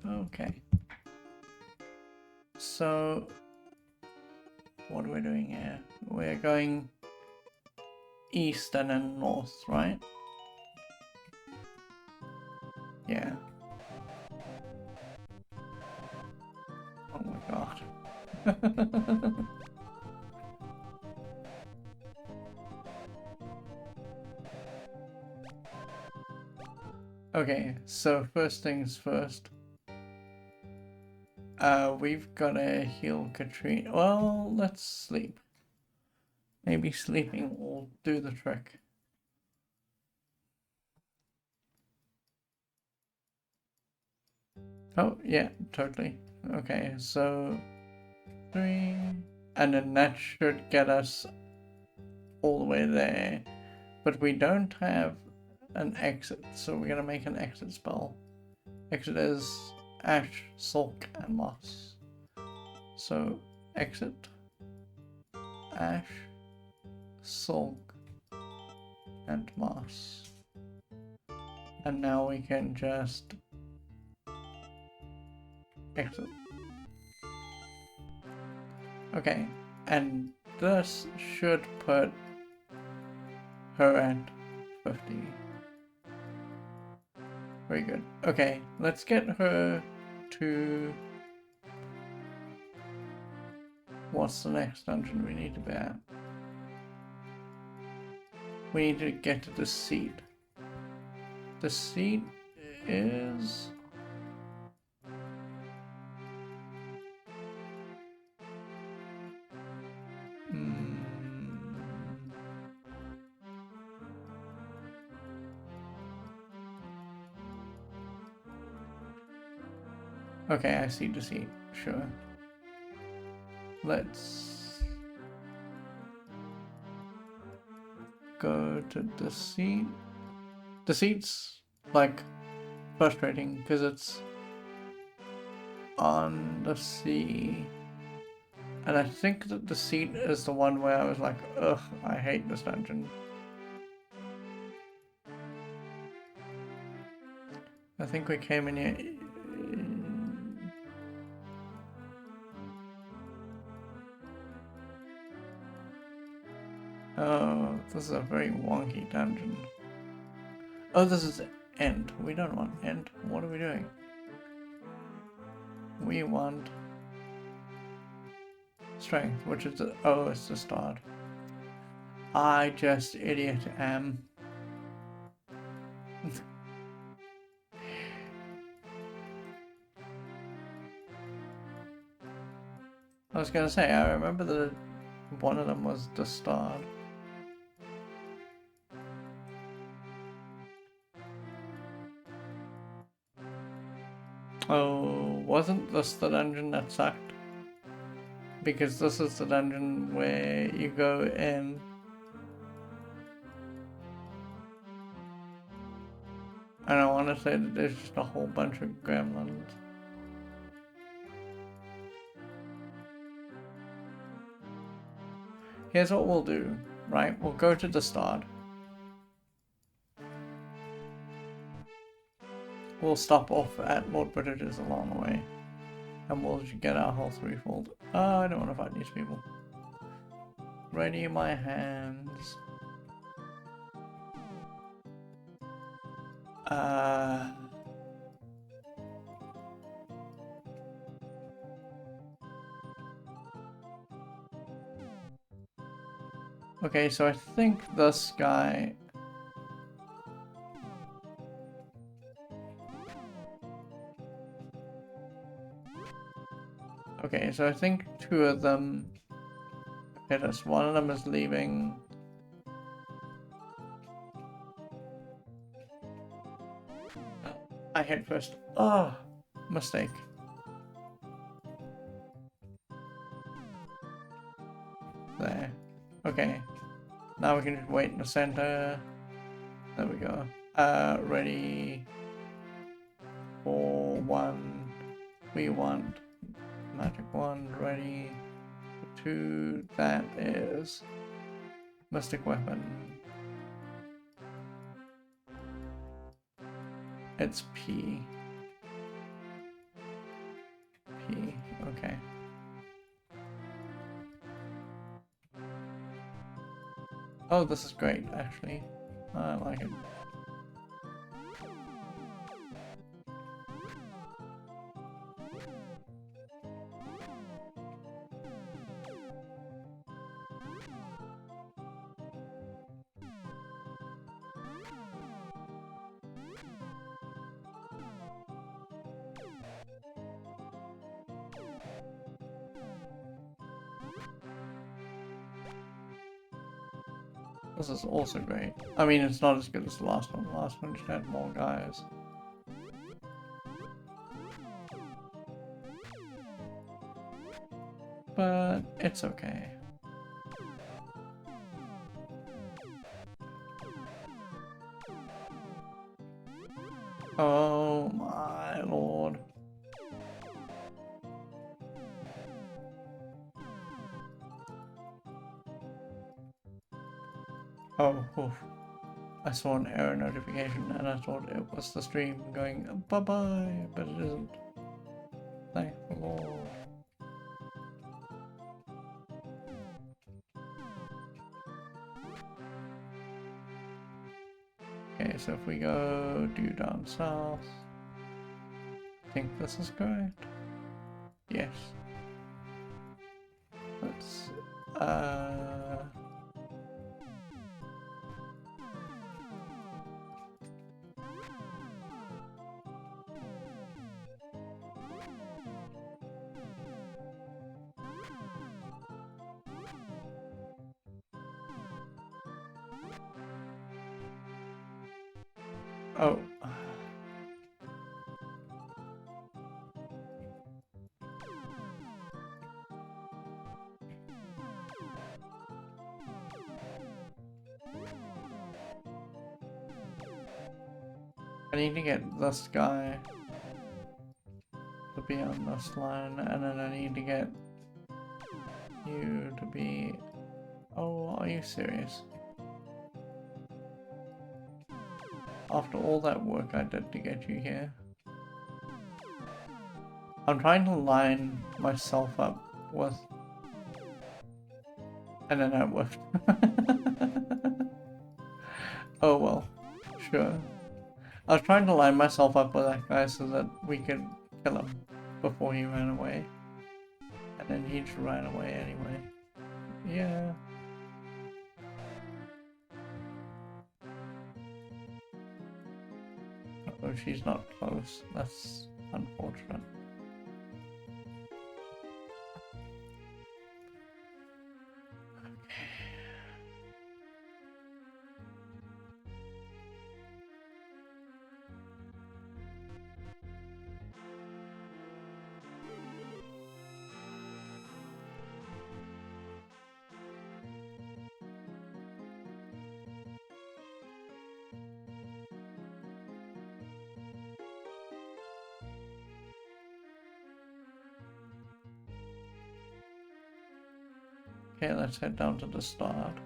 Okay. So, what are we doing here? We're going east and then north, right? Yeah. Oh my god. Okay, so first things first. We've gotta heal Katrina. Well, let's sleep. Maybe sleeping will do the trick. Oh, yeah, totally. Okay, so 3, and then that should get us all the way there. But we don't have an exit, so we're gonna make an exit spell. Exit is Ash, Sulk, and Moss. So, exit, Ash, Sulk, and Moss. And now we can just exit. Okay, and this should put her at 50. Very good. Okay, let's get her to... What's the next dungeon we need to be at? We need to get to the seat. The seat is... Okay, I see the seat. Sure. Let's go to the seat. The seat's like frustrating because it's on the sea. And I think that the seat is the one where I was like, ugh, I hate this dungeon. I think we came in here... Oh, this is a very wonky dungeon. Oh, this is end. We don't want end. What are we doing? We want strength, which is the... Oh, it's the start. I just idiot am. I was gonna say, I remember that one of them was the start. Oh, wasn't this the dungeon that sucked? Because this is the dungeon where you go in. And I want to say that there's just a whole bunch of gremlins. Here's what we'll do, right? We'll go to the start. We'll stop off at Lord Bridges along the way. And we'll get our health refilled. Oh, I don't want to fight these people. Ready my hands. Okay, so I think this guy... Okay, so I think 2 of them hit us. One of them is leaving. I hit first. Oh, mistake. There. Okay. Now we can just wait in the center. There we go. Ready. 4, 1. We want magic wand. Ready. 2. That is mystic weapon. It's P. P. Okay. Oh, this is great, actually. I like it. This is also great. I mean, it's not as good as the last one. The last one just had more guys. But it's okay. Oh my lord. Oh, oof. I saw an error notification and I thought it was the stream going bye-bye, but it isn't. Thank the Lord. Okay, so if we go due down south, I think this is correct. Yes. Let's, oh. I need to get this guy to be on this line, and then I need to get you to be... Oh, are you serious? After all that work I did to get you here. I'm trying to line myself up with... And then that worked. Oh well, sure. I was trying to line myself up with that guy so that we could kill him before he ran away. And then he just ran away anyway. Yeah. Oh, she's not close. That's unfortunate. Okay, let's head down to the start.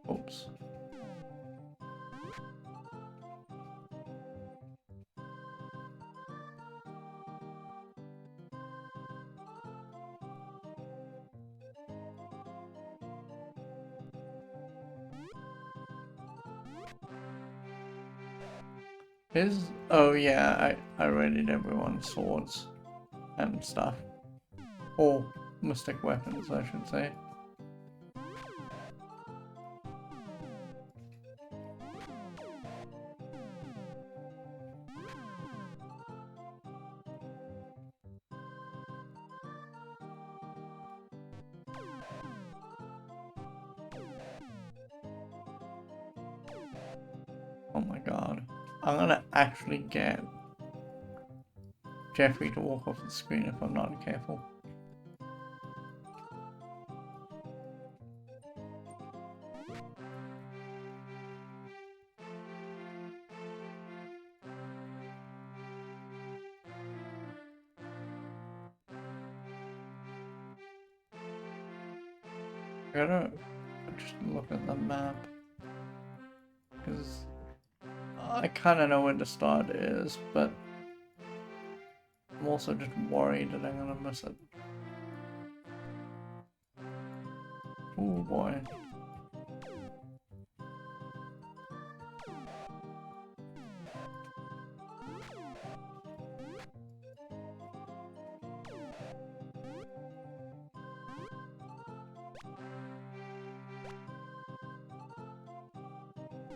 Oops. Oh yeah, I raided everyone's swords and stuff. Or mystic weapons, I should say. Oh my god. I'm gonna actually get Jeffrey to walk off the screen if I'm not careful. I gotta just look at the map, because I kind of know where the start is, but I'm also just worried that I'm gonna miss it. Oh boy.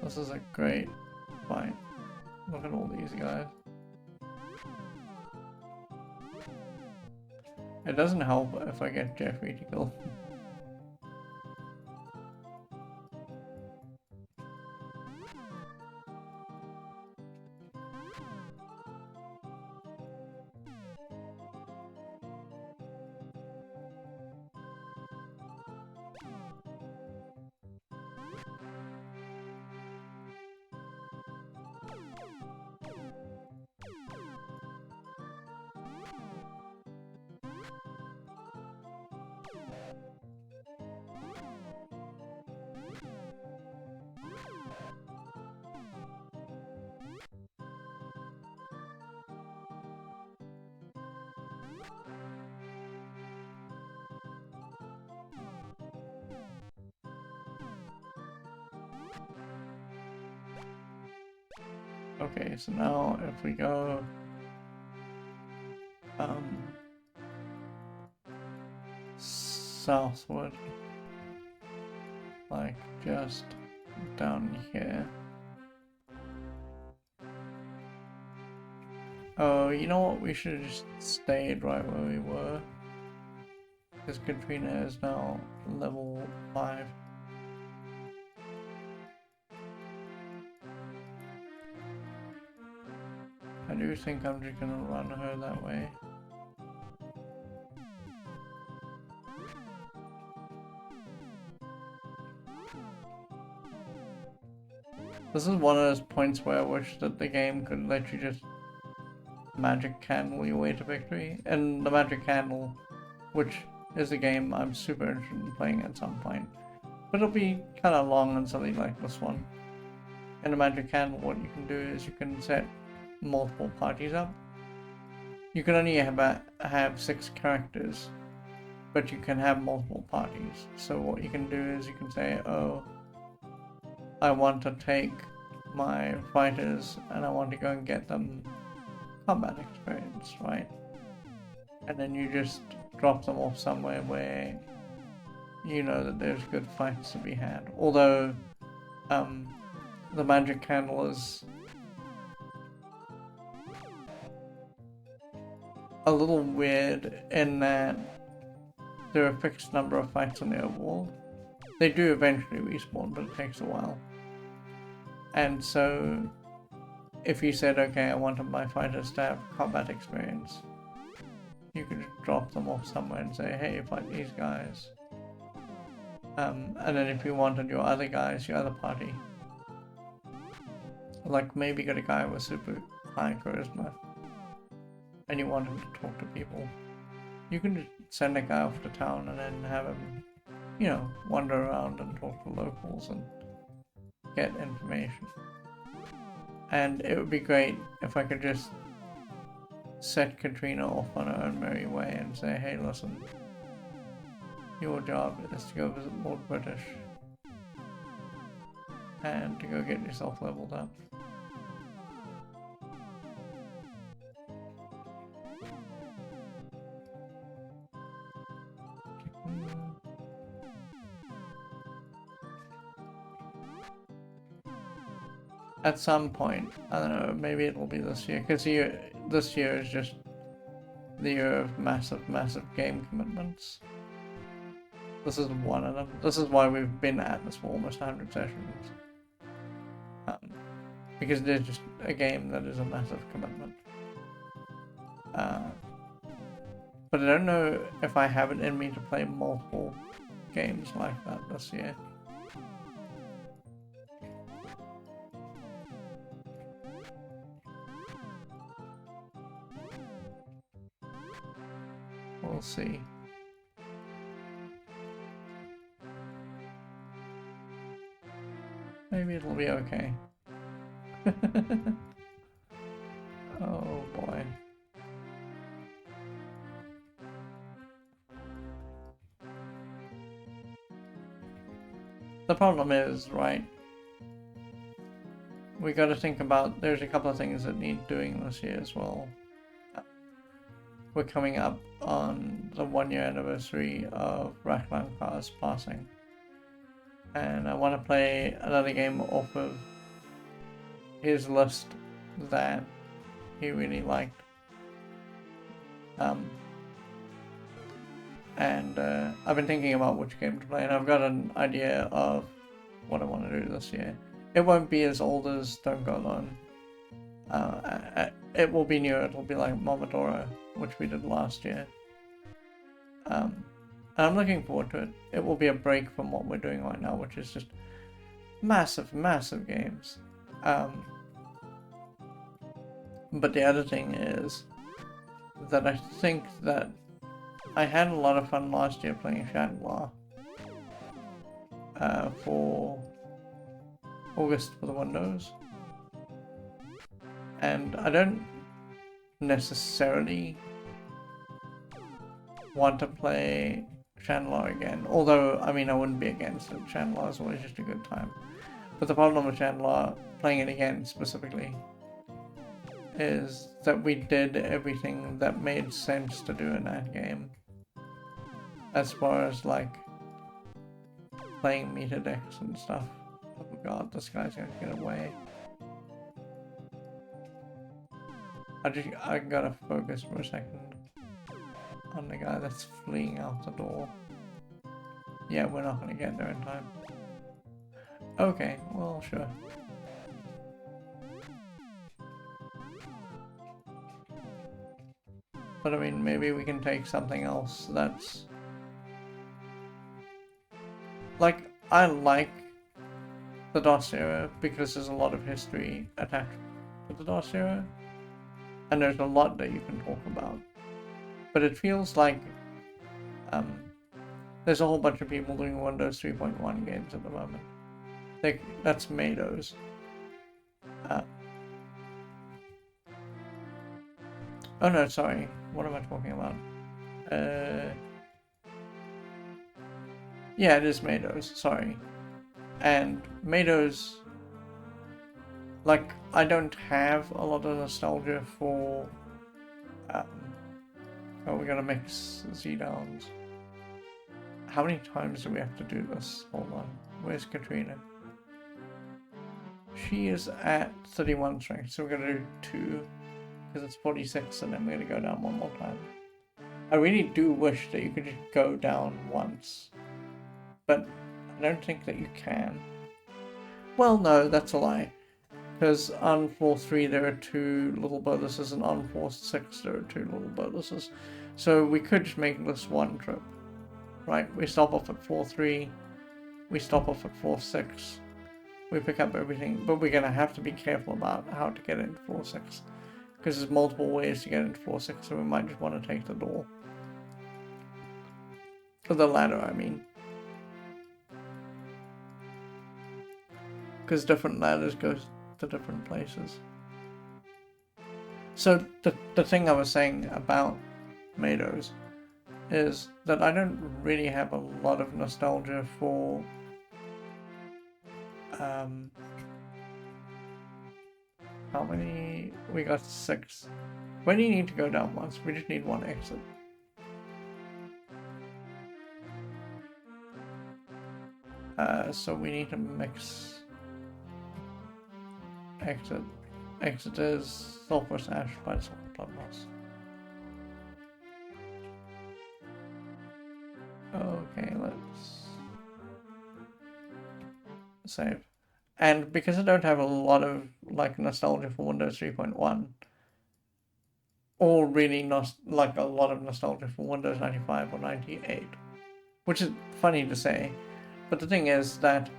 This is a great fight. Look at all these guys. It doesn't help if I get Jeffrey to kill. Okay, so now if we go southward, like just down here. Oh, you know what? We should have just stayed right where we were, because Katrina is now level 5. I do think I'm just gonna run her that way. This is one of those points where I wish that the game could let you just magic candle your way to victory. And the magic candle, which is a game I'm super interested in playing at some point. But it'll be kind of long and silly like this one. In the magic candle, what you can do is you can set multiple parties up. You can only have 6 characters, but you can have multiple parties. So what you can do is you can say, oh, I want to take my fighters and I want to go and get them combat experience, right? And then you just drop them off somewhere where you know that there's good fights to be had. Although the magic candle is a little weird in that there are a fixed number of fights on the overworld. They do eventually respawn, but it takes a while. And so if you said, okay, I wanted my fighters to have combat experience, you could just drop them off somewhere and say, hey, fight these guys. And then if you wanted your other guys, your other party, like maybe got a guy with super high charisma, and you want him to talk to people, you can just send a guy off to town and then have him, you know, wander around and talk to locals and get information. And it would be great if I could just set Katrina off on her own merry way and say, hey, listen, your job is to go visit Lord British and to go get yourself leveled up. At some point, I don't know, maybe it will be this year, because this year is just the year of massive, massive game commitments. This is one of them. This is why we've been at this for almost 100 sessions. Because it is just a game that is a massive commitment. But I don't know if I have it in me to play multiple games like that this year. We'll see. Maybe it'll be okay. Oh boy. The problem is, right, we gotta think about, there's a couple of things that need doing this year as well. We're coming up on the 1-year anniversary of Raklankar's passing. And I want to play another game off of his list that he really liked. And I've been thinking about which game to play, and I've got an idea of what I want to do this year. It won't be as old as Don't Go Alone. It will be newer. It will be like Momodoro, which we did last year. And I'm looking forward to it. It will be a break from what we're doing right now, which is just massive, massive games. But the other thing is that I think that I had a lot of fun last year playing Chandler for August for the Windows. And I don't necessarily want to play Chandler again. Although, I mean, I wouldn't be against it. Chandler is always just a good time. But the problem with Chandler, playing it again specifically, is that we did everything that made sense to do in that game. As far as, like, playing meta decks and stuff. Oh god, this guy's gonna get away. I gotta focus for a second on the guy that's fleeing out the door. Yeah, we're not gonna get there in time. Okay, well, sure. But I mean, maybe we can take something else that's... Like, I like the DOS era because there's a lot of history attached to the DOS era. And there's a lot that you can talk about. But it feels like there's a whole bunch of people doing Windows 3.1 games at the moment. That's Mados. Oh no, sorry. What am I talking about? Yeah, it is Mados, sorry. And Mados... Like, I don't have a lot of nostalgia for... oh, we gotta mix Z-Downs. How many times do we have to do this? Hold on. Where's Katrina? She is at 31 strength, so we're gonna do 2. Because it's 46, and then we're gonna go down one more time. I really do wish that you could just go down once. But I don't think that you can. Well, no, that's a lie. Because on floor 3 there are 2 little bonuses, and on floor 6 there are 2 little bonuses. So we could just make this one trip. Right, we stop off at floor 3, we stop off at floor 6, we pick up everything, but we're going to have to be careful about how to get into floor 6. Because there's multiple ways to get into floor 6, so we might just want to take the door. Or the ladder, I mean. Because different ladders go to different places. So the thing I was saying about Mados is that I don't really have a lot of nostalgia for how many? We got 6. When do you need to go down once? We just need 1 exit. So we need to mix exit. Exit is Sulphurous Ash by the Sulphur Bloodloss. Okay, let's save. And because I don't have a lot of like nostalgia for Windows 3.1, or really like a lot of nostalgia for Windows 95 or 98, which is funny to say, but the thing is that,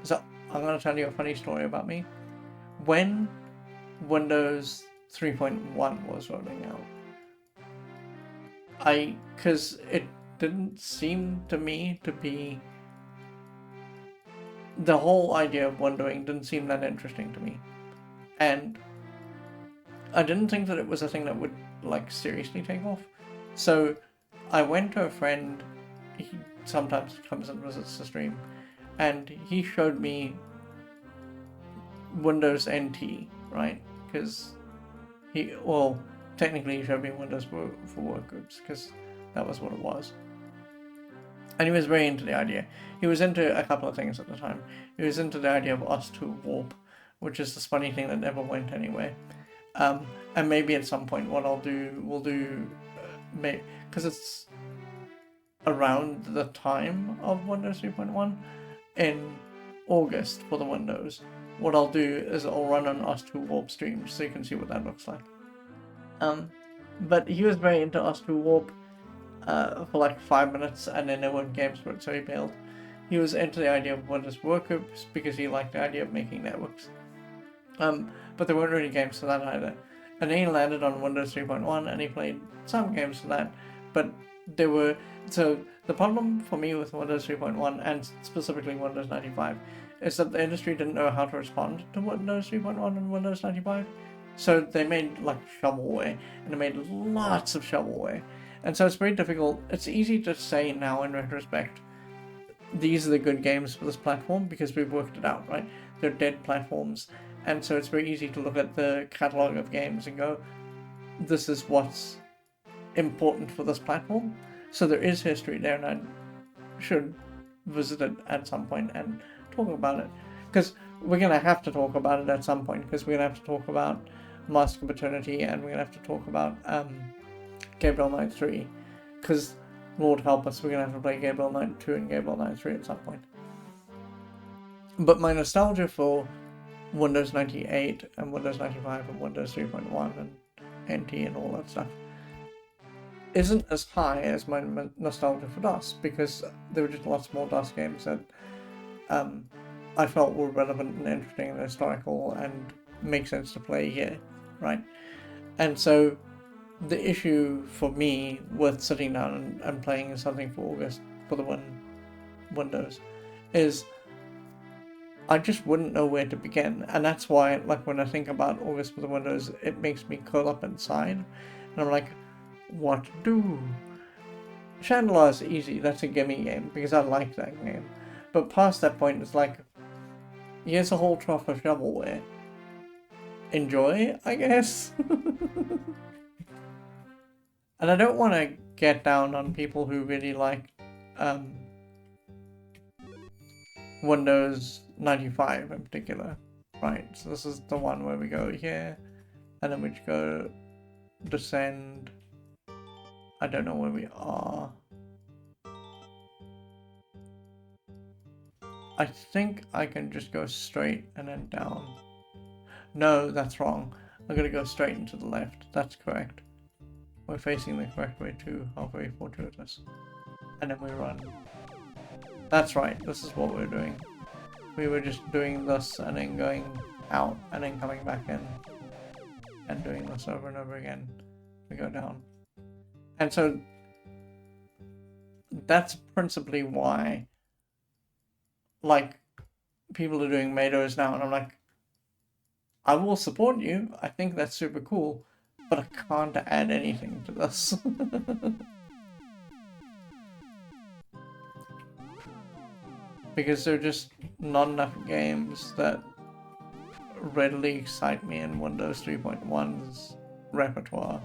so I'm going to tell you a funny story about me. When Windows 3.1 was rolling out, because it didn't seem to me to be the whole idea of windowing didn't seem that interesting to me. And I didn't think that it was a thing that would, like, seriously take off. So I went to a friend, he sometimes comes and visits the stream, and he showed me Windows NT, right? Because technically he showed me Windows for Workgroups, because that was what it was. And he was very into the idea. He was into a couple of things at the time. He was into the idea of OS2 Warp, which is this funny thing that never went anywhere. And maybe at some point what we'll do, because it's around the time of Windows 3.1 in August for the Windows. What I'll do is I'll run an OS2 Warp stream so you can see what that looks like. But he was very into OS2 Warp for like 5 minutes, and then there weren't games for it, so he bailed. He was into the idea of Windows Workgroups because he liked the idea of making networks. But there weren't really games for that either. And then he landed on Windows 3.1 and he played some games for that, but there were... So the problem for me with Windows 3.1 and specifically Windows 95 is that the industry didn't know how to respond to Windows 3.1 and Windows 95. So they made like shovelware, and they made lots of shovelware. And so it's very difficult. It's easy to say now in retrospect, these are the good games for this platform because we've worked it out, right? They're dead platforms. And so it's very easy to look at the catalog of games and go, this is what's important for this platform. So there is history there, and I should visit it at some point and talk about it. Because we're going to have to talk about it at some point, because we're going to have to talk about Mask of Eternity, and we're going to have to talk about Gabriel Knight 3. Because, Lord help us, we're going to have to play Gabriel Knight 2 and Gabriel Knight 3 at some point. But my nostalgia for Windows 98 and Windows 95 and Windows 3.1 and NT and all that stuff isn't as high as my nostalgia for DOS, because there were just lots more DOS games that I felt were relevant and interesting and historical and make sense to play here, right? And so the issue for me with sitting down and playing something for August for the Windows is I just wouldn't know where to begin. And that's why, like, when I think about August for the Windows, it makes me curl up inside. And I'm like, what to do? Chandelier is easy. That's a gimme game, because I like that game. But past that point, it's like, here's a whole trough of shovelware. Enjoy, I guess? And I don't want to get down on people who really like Windows 95 in particular, right? So this is the one where we go here, and then we go descend. I don't know where we are. I think I can just go straight and then down. No, that's wrong. I'm gonna go straight and to the left. That's correct. We're facing the correct way too. How very fortuitous. And then we run. That's right. This is what we're doing. We were just doing this and then going out and then coming back in and doing this over and over again. We go down. And so that's principally why, like, people are doing Mados now, and I'm like, I will support you. I think that's super cool, but I can't add anything to this. Because there are just not enough games that readily excite me in Windows 3.1's repertoire.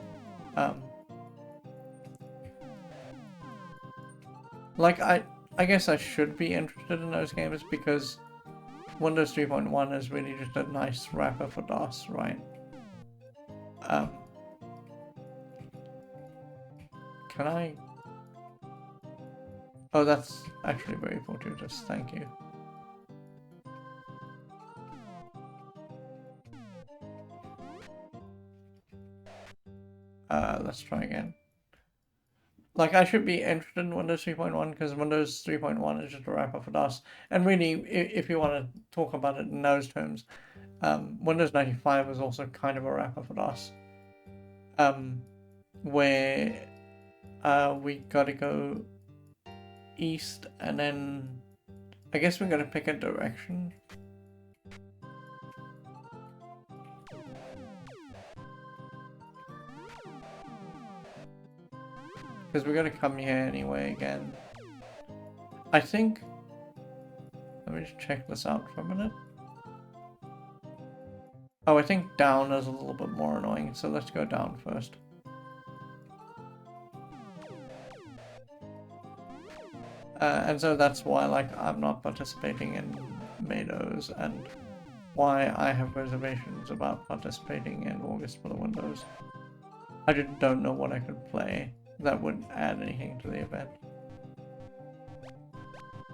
Like, I guess I should be interested in those games because Windows 3.1 is really just a nice wrapper for DOS, right? Can I... Oh, that's actually very fortuitous, thank you. Let's try again. Like, I should be interested in Windows 3.1 because Windows 3.1 is just a wrapper for DOS. And really, if you want to talk about it in those terms, Windows 95 was also kind of a wrapper for DOS. Where we gotta go east and then I guess we're gonna pick a direction. Because we're gonna come here anyway again. I think... Let me just check this out for a minute. Oh, I think down is a little bit more annoying, so let's go down first. And so that's why, like, I'm not participating in Meadows, and why I have reservations about participating in August for the Windows. I just don't know what I could play that would add anything to the event.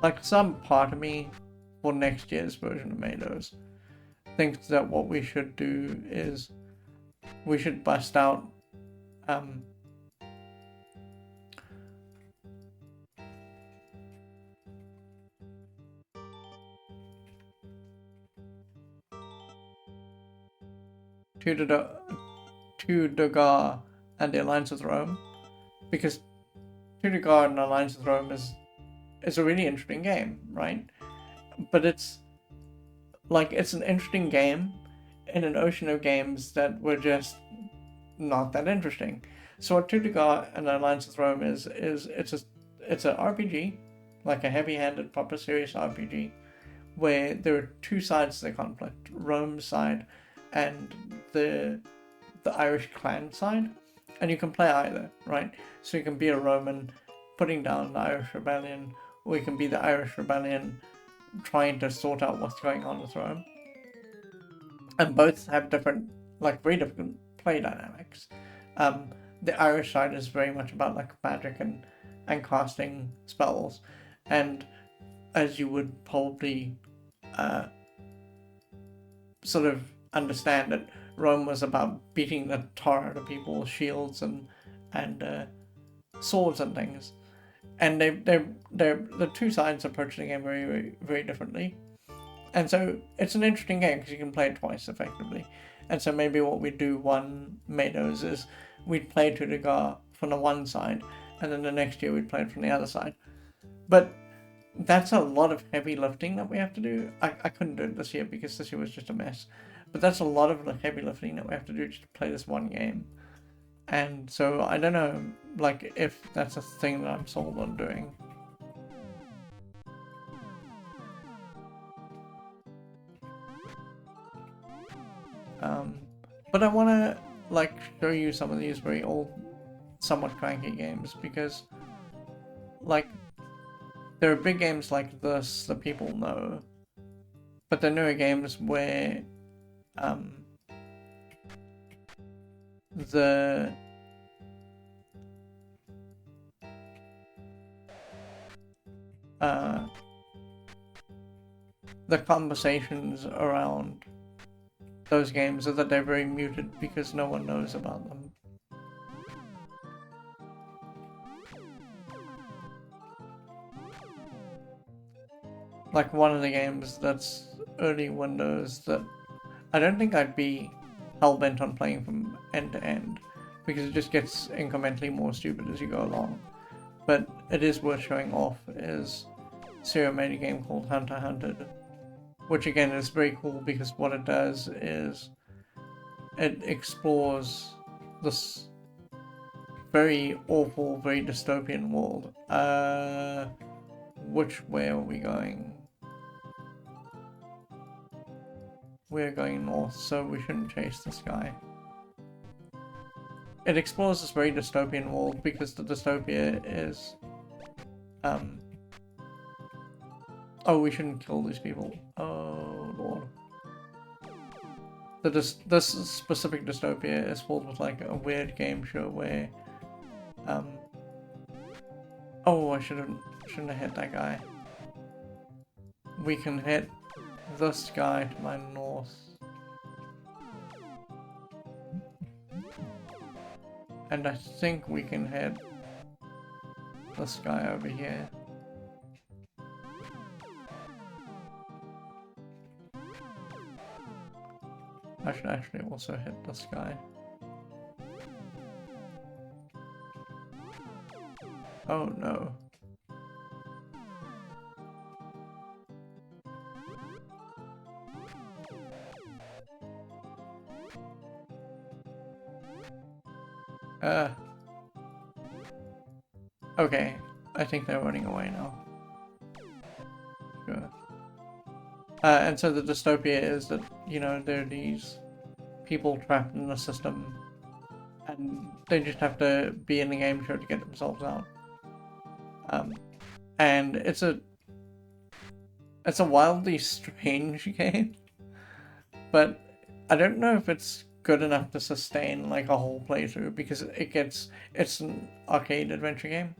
Like, some part of me, for next year's version of Meadows, thinks that what we should do is we should bust out Tudagar and the Alliance with Rome, because Tudagar and the Alliance with Rome is a really interesting game, right? But it's like, it's an interesting game in an ocean of games that were just not that interesting. So what Tudagar and the Alliance with Rome is it's an RPG, like a heavy-handed, proper serious RPG, where there are two sides to the conflict: Rome's side and the Irish clan side, and you can play either, right? So you can be a Roman putting down the Irish rebellion, or you can be the Irish rebellion trying to sort out what's going on with Rome. And both have different, like, very different play dynamics. The Irish side is very much about, like, magic and casting spells, and as you would probably sort of understand it, Rome was about beating the tar out of people's shields and swords and things. And the two sides approach the game very, very, very differently. And so it's an interesting game because you can play it twice effectively. And so maybe what we do one Meadows is we'd play Tudagar from the one side, and then the next year we'd play it from the other side. But that's a lot of heavy lifting that we have to do. I couldn't do it this year because this year was just a mess. But that's a lot of the heavy lifting that we have to do just to play this one game. And so I don't know, like, if that's a thing that I'm sold on doing. But I want to, like, show you some of these very old, somewhat cranky games, because, like, there are big games like this that people know, but there are newer games where the conversations around those games are that they're very muted because no one knows about them. Like, one of the games that's early Windows that I don't think I'd be hell-bent on playing from end to end, because it just gets incrementally more stupid as you go along. But it is worth showing off is Sierra made a game called Hunter Hunted, which again is very cool because what it does is it explores this very awful, very dystopian world. Which way are we going? We're going north, so we shouldn't chase this guy. It explores this very dystopian world because the dystopia is... Oh, we shouldn't kill these people. Oh, Lord. This specific dystopia is filled with, like, a weird game show where... Oh, I shouldn't have hit that guy. We can hit this guy to my north. And I think we can hit this guy over here. I should actually also hit this guy. Oh no. Uh. Okay. I think they're running away now. Sure. And so the dystopia is that, you know, there are these people trapped in the system and they just have to be in the game show to get themselves out. And it's a wildly strange game, but I don't know if it's good enough to sustain like a whole playthrough because it's an arcade adventure game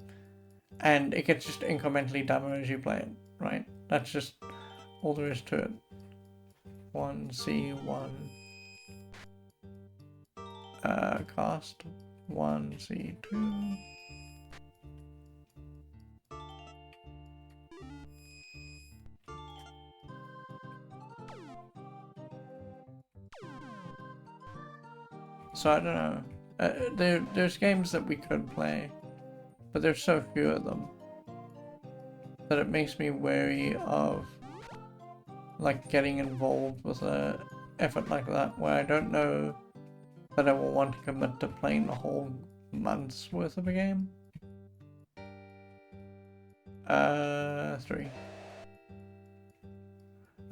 and it gets just incrementally dumber as you play it, right? That's just all there is to it. 1C1 cast 1C2. So I don't know. There's games that we could play, but there's so few of them that it makes me wary of like getting involved with a effort like that where I don't know that I will want to commit to playing the whole month's worth of a game. 3.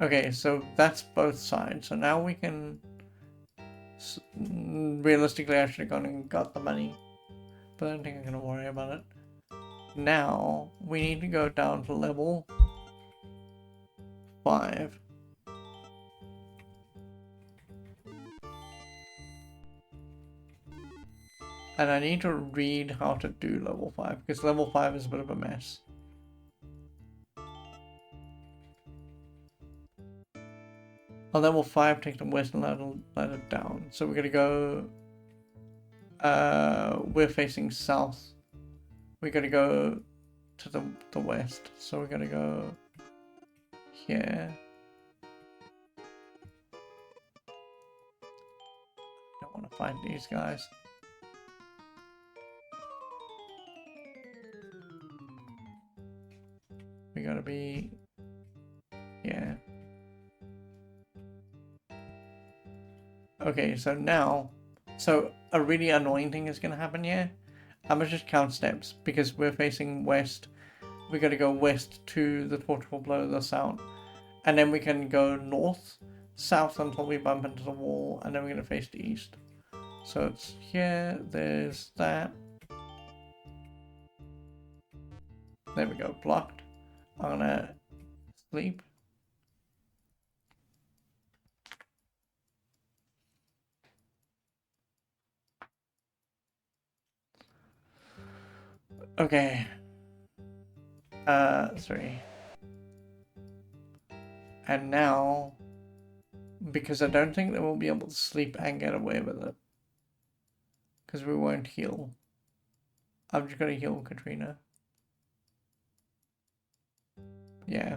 Okay, so that's both sides. So now we can realistically I should have gone and got the money, but I don't think I'm gonna worry about it. Now we need to go down to level 5. And I need to read how to do level 5 because level 5 is a bit of a mess. On level 5, take the western ladder down. So we're gonna go. We're facing south. We're gonna go to the west. So we're gonna go here. Don't want to find these guys. We gotta be. Yeah. Okay, so now. So a really annoying thing is gonna happen here. I'm gonna just count steps because we're facing west. We gotta go west to the torch will blow the south. And then we can go north, south until we bump into the wall, and then we're gonna face the east. So it's here, there's that. There we go, blocked. I'm gonna sleep. Okay. 3. And now, because I don't think that we'll be able to sleep and get away with it. Because we won't heal. I'm just gonna heal Katrina. Yeah.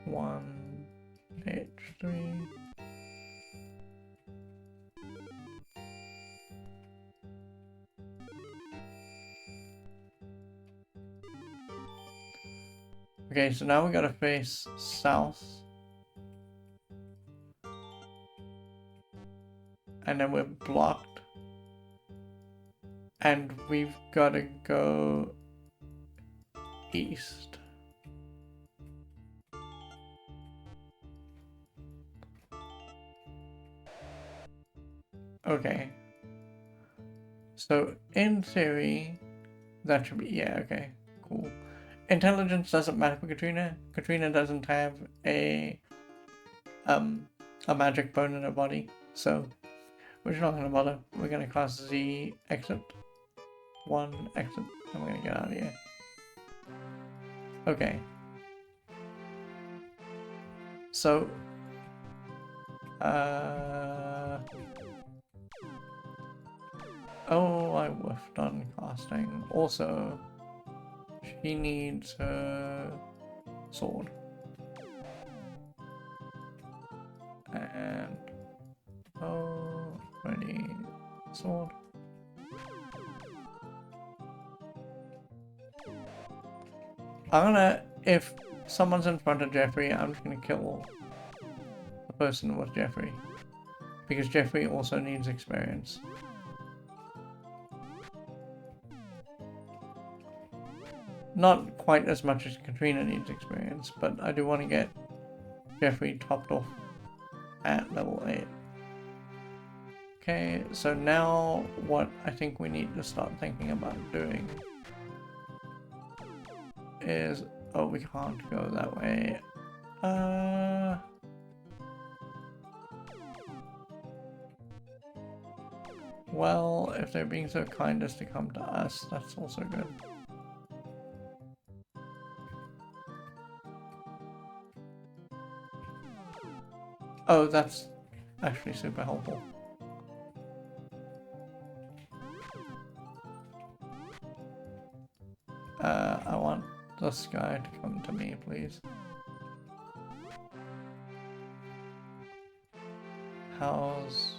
1 H3. Okay, so now we gotta face south. And then we're blocked. And we've gotta go east. Okay. So in theory, that should be, yeah, okay, cool. Intelligence doesn't matter for Katrina. Katrina doesn't have a magic bone in her body, so we're just not gonna bother. We're gonna class Z exit. 1 exit, and we're gonna get out of here. Okay. So, oh, I whiffed on casting. Also, she needs her sword. And, oh, ready, sword. I'm gonna, if someone's in front of Jeffrey, I'm just gonna kill the person with Jeffrey. Because Jeffrey also needs experience. Not quite as much as Katrina needs experience, but I do want to get Jeffrey topped off at level 8. Okay, so now what I think we need to start thinking about doing is... Oh, we can't go that way. Well, if they're being so kind as to come to us, that's also good. Oh, that's actually super helpful. I want this guy to come to me, please. How's...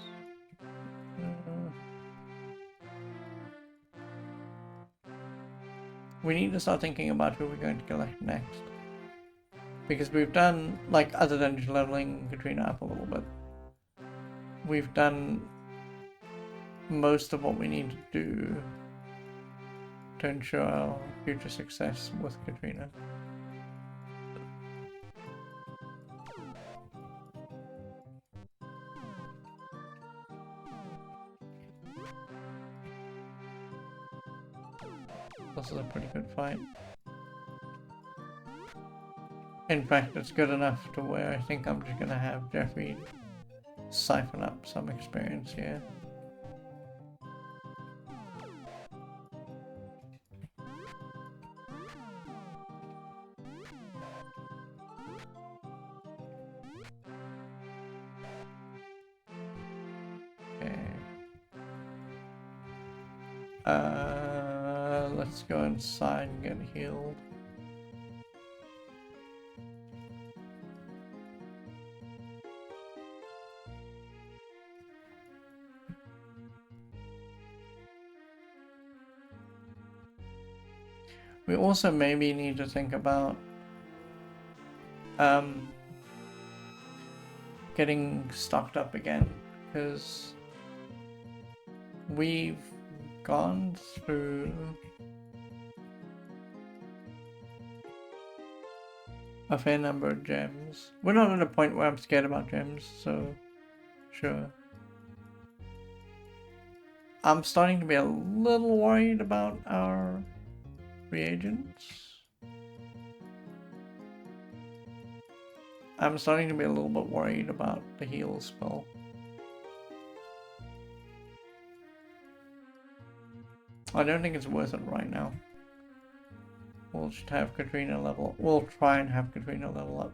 we need to start thinking about who we're going to collect next. Because we've done, like, other than just leveling Katrina up a little bit, we've done most of what we need to do to ensure our future success with Katrina. This is a pretty good fight. In fact, it's good enough to where I think I'm just gonna have Jeffrey siphon up some experience here. Let's go inside and get healed. We also maybe need to think about getting stocked up again, because we've gone through a fair number of gems. We're not at a point where I'm scared about gems, so sure. I'm starting to be a little worried about our reagents. I'm starting to be a little bit worried about the heal spell. I don't think it's worth it right now. We'll just have Katrina level... We'll try and have Katrina level up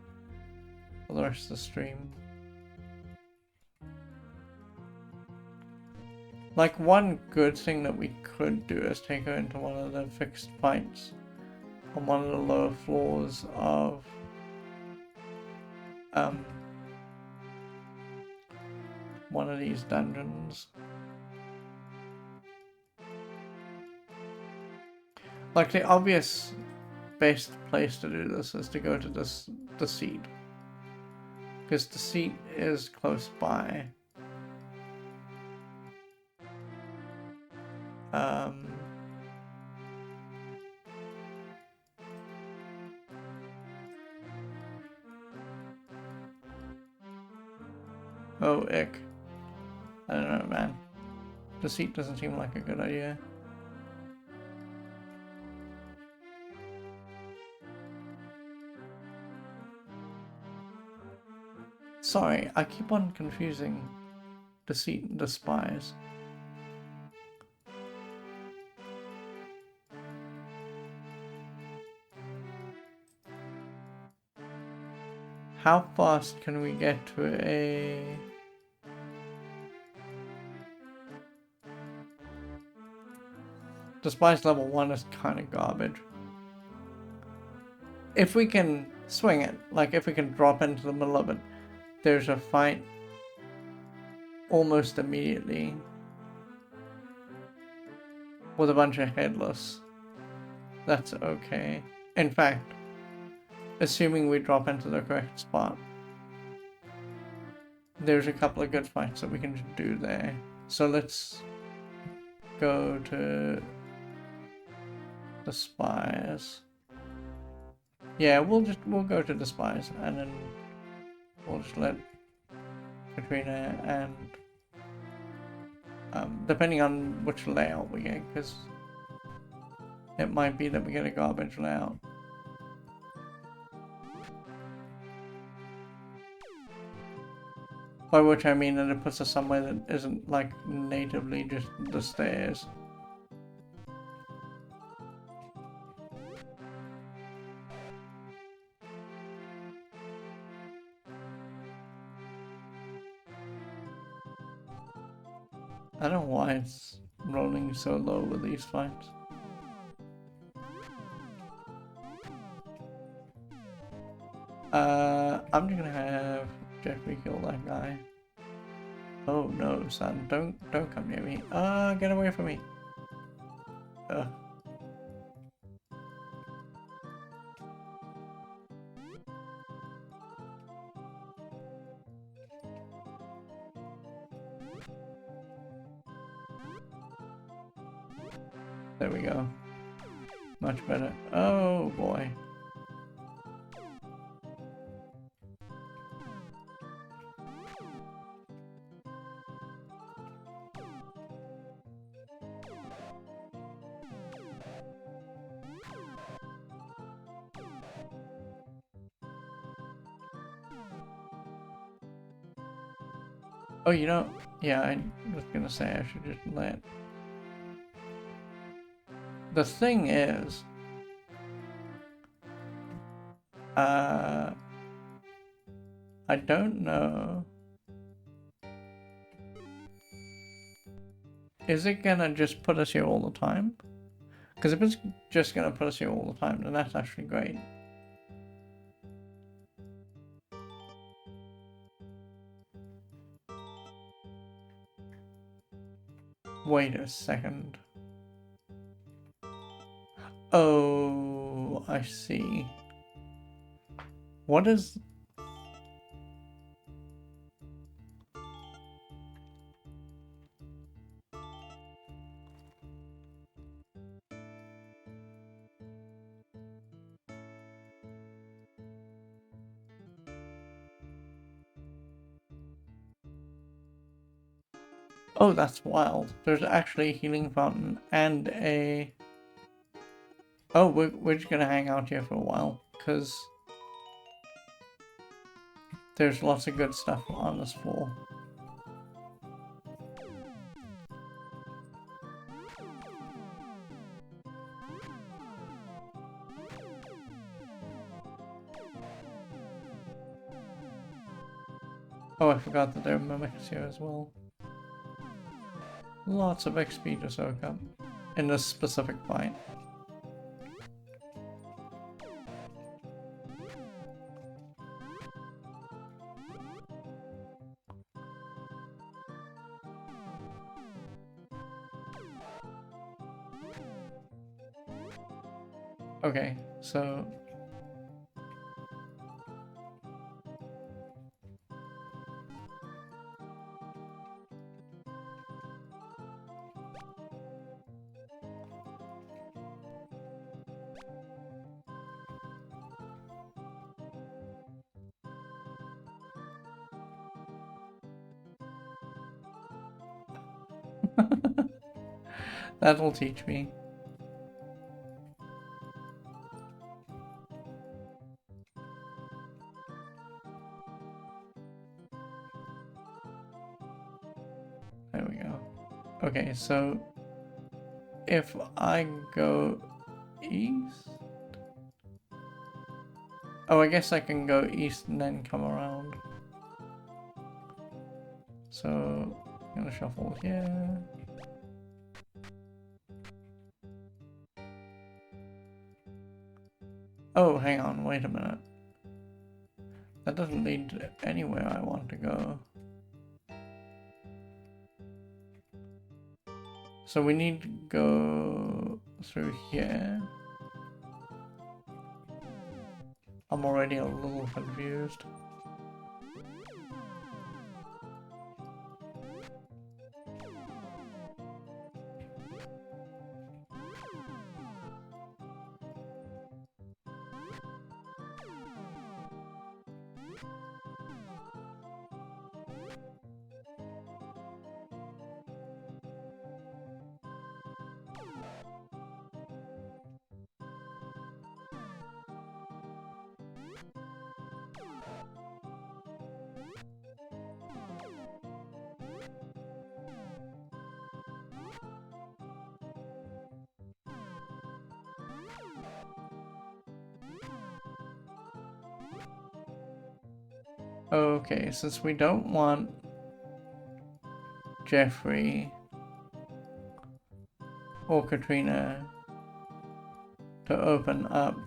for the rest of the stream. Like, one good thing that we could do is take her into one of the fixed fights on one of the lower floors of one of these dungeons. Like, the obvious best place to do this is to go to the seat, because the seat is close by. Oh, ick. I don't know, man. The seat doesn't seem like a good idea. Sorry, I keep on confusing deceit and despise. How fast can we get to a... Despise level 1 is kind of garbage. If we can swing it, like if we can drop into the middle of it, there's a fight almost immediately with a bunch of headless. That's okay. In fact, assuming we drop into the correct spot, there's a couple of good fights that we can do there. So let's go to the spires. Yeah, we'll go to the spies and then we'll just let Katrina and depending on which layout we get, because it might be that we get a garbage layout. By which I mean that it puts us somewhere that isn't like natively just the stairs. I don't know why it's rolling so low with these fights. I'm just gonna have Jeffrey kill that guy. Oh no, son, don't come near me. Get away from me. Ugh. There we go. Much better. Oh boy. Oh, you know, yeah, I was gonna say I should just let. The thing is, I don't know. Is it gonna just put us here all the time? Because if it's just gonna put us here all the time, then that's actually great. Wait a second. Oh, I see. What is... Oh, that's wild. There's actually a healing fountain and a... Oh, we're just gonna hang out here for a while, because there's lots of good stuff on this floor. Oh, I forgot that there are mimics here as well. Lots of XP to soak up in this specific fight. Okay, so... That'll teach me. There we go. Okay, so if I go east... Oh, I guess I can go east and then come around. So, I'm gonna shuffle here. Oh, hang on, wait a minute. That doesn't lead to anywhere I want to go. So we need to go through here. I'm already a little confused. Okay, since we don't want Jeffrey or Katrina to open up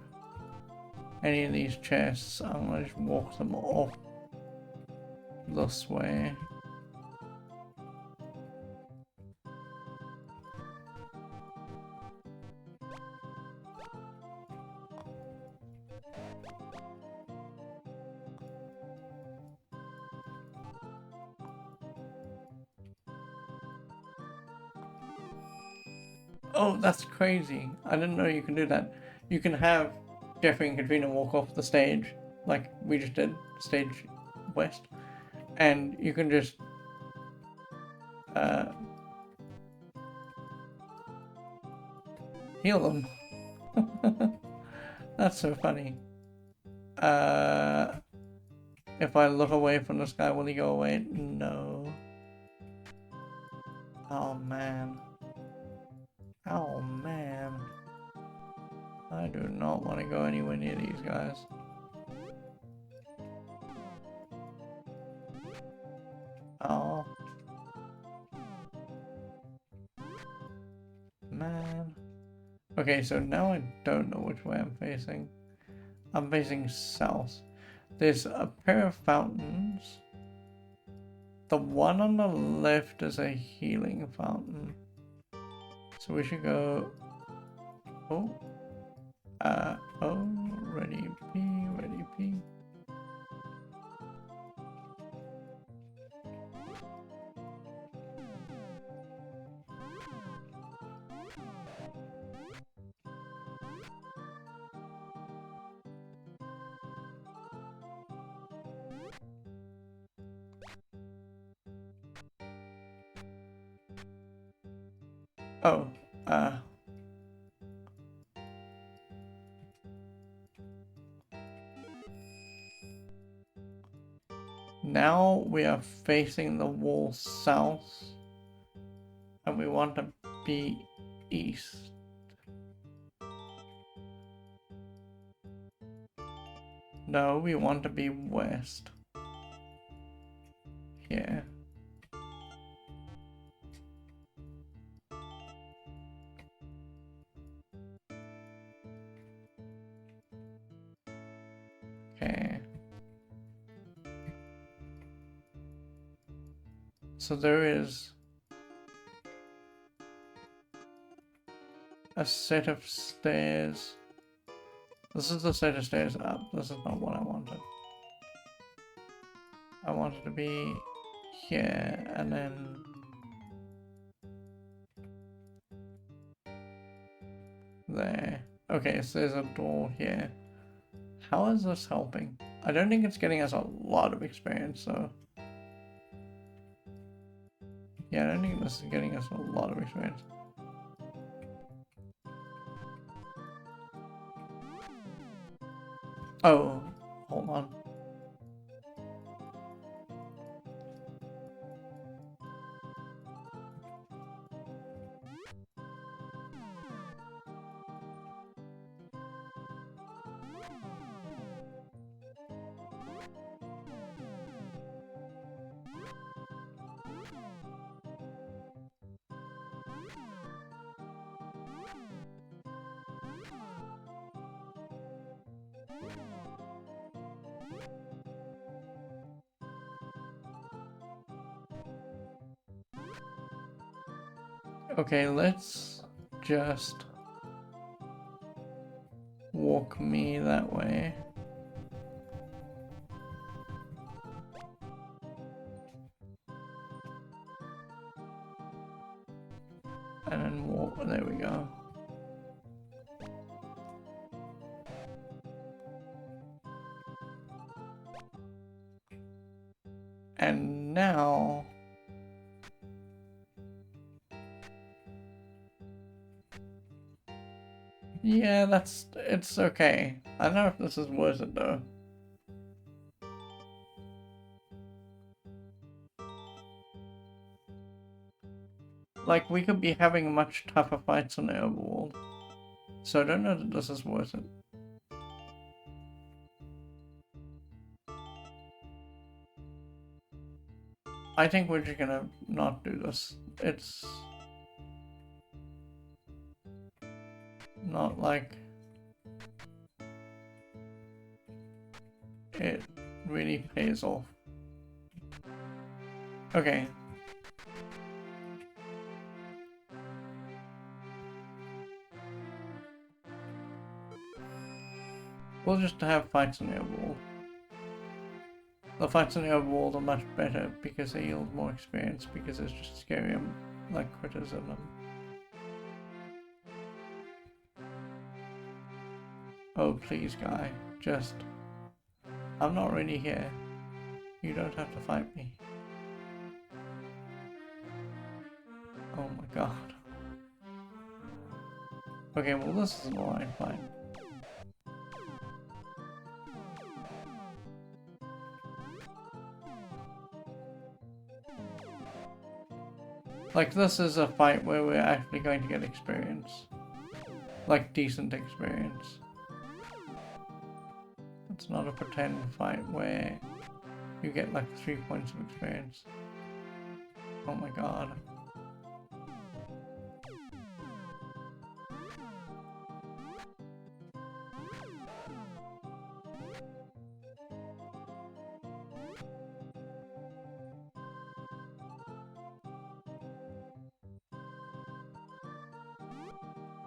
any of these chests, I'm gonna just walk them off this way. Oh, that's crazy. I didn't know you can do that. You can have Jeffrey and Katrina walk off the stage, like we just did, stage west, and you can just heal them. That's so funny. If I look away from the sky, will he go away? No. Oh man. Oh man. I do not want to go anywhere near these guys. Oh. Man. Okay, so now I don't know which way I'm facing. I'm facing south. There's a pair of fountains. The one on the left is a healing fountain. So we should go... Oh. Oh, ready P, ready P. Oh, now we are facing the wall south, and we want to be east. No, we want to be west. Yeah. Okay. So there is a set of stairs. This is the set of stairs up. This is not what I wanted. I wanted to be here and then there. Okay, so there's a door here. How is this helping? I don't think it's getting us a lot of experience, so... Yeah, I don't think this is getting us a lot of experience. Oh, hold on. Okay, let's just walk me that way. And then walk, there we go. And now... Yeah, it's okay. I don't know if this is worth it though. Like, we could be having much tougher fights on the overworld. So I don't know that this is worth it. I think we're just gonna not do this. It's not like it really pays off. Okay. We'll just have fights in the overworld. The fights in the overworld are much better because they yield more experience because there's just scarier like critters in them. Oh please guy, just... I'm not really here. You don't have to fight me. Oh my god. Okay, well this is an alright fight. Like, this is a fight where we're actually going to get experience. Like, decent experience. It's not a pretend fight where you get like 3 points of experience. Oh my god.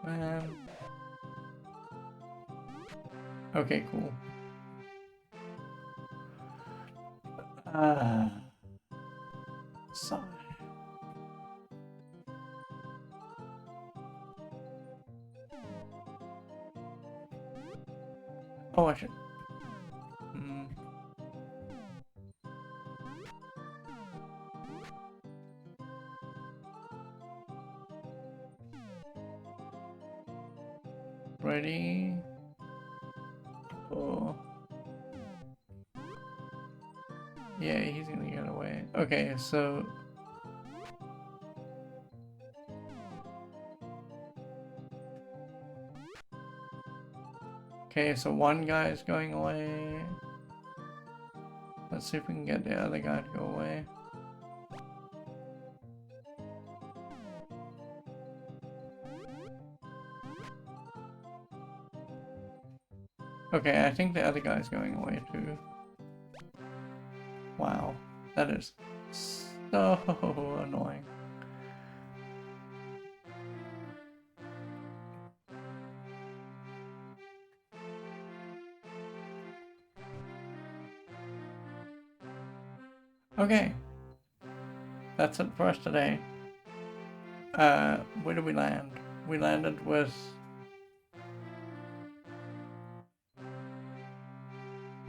Man. Okay, cool. Sigh. Oh, I should... Ready? Oh. Yeah, he's gonna get away. Okay, so... Okay, so one guy is going away. Let's see if we can get the other guy to go away. Okay, I think the other guy's going away too. Wow, that is so annoying. Okay, that's it for us today. Where did we land? We landed with...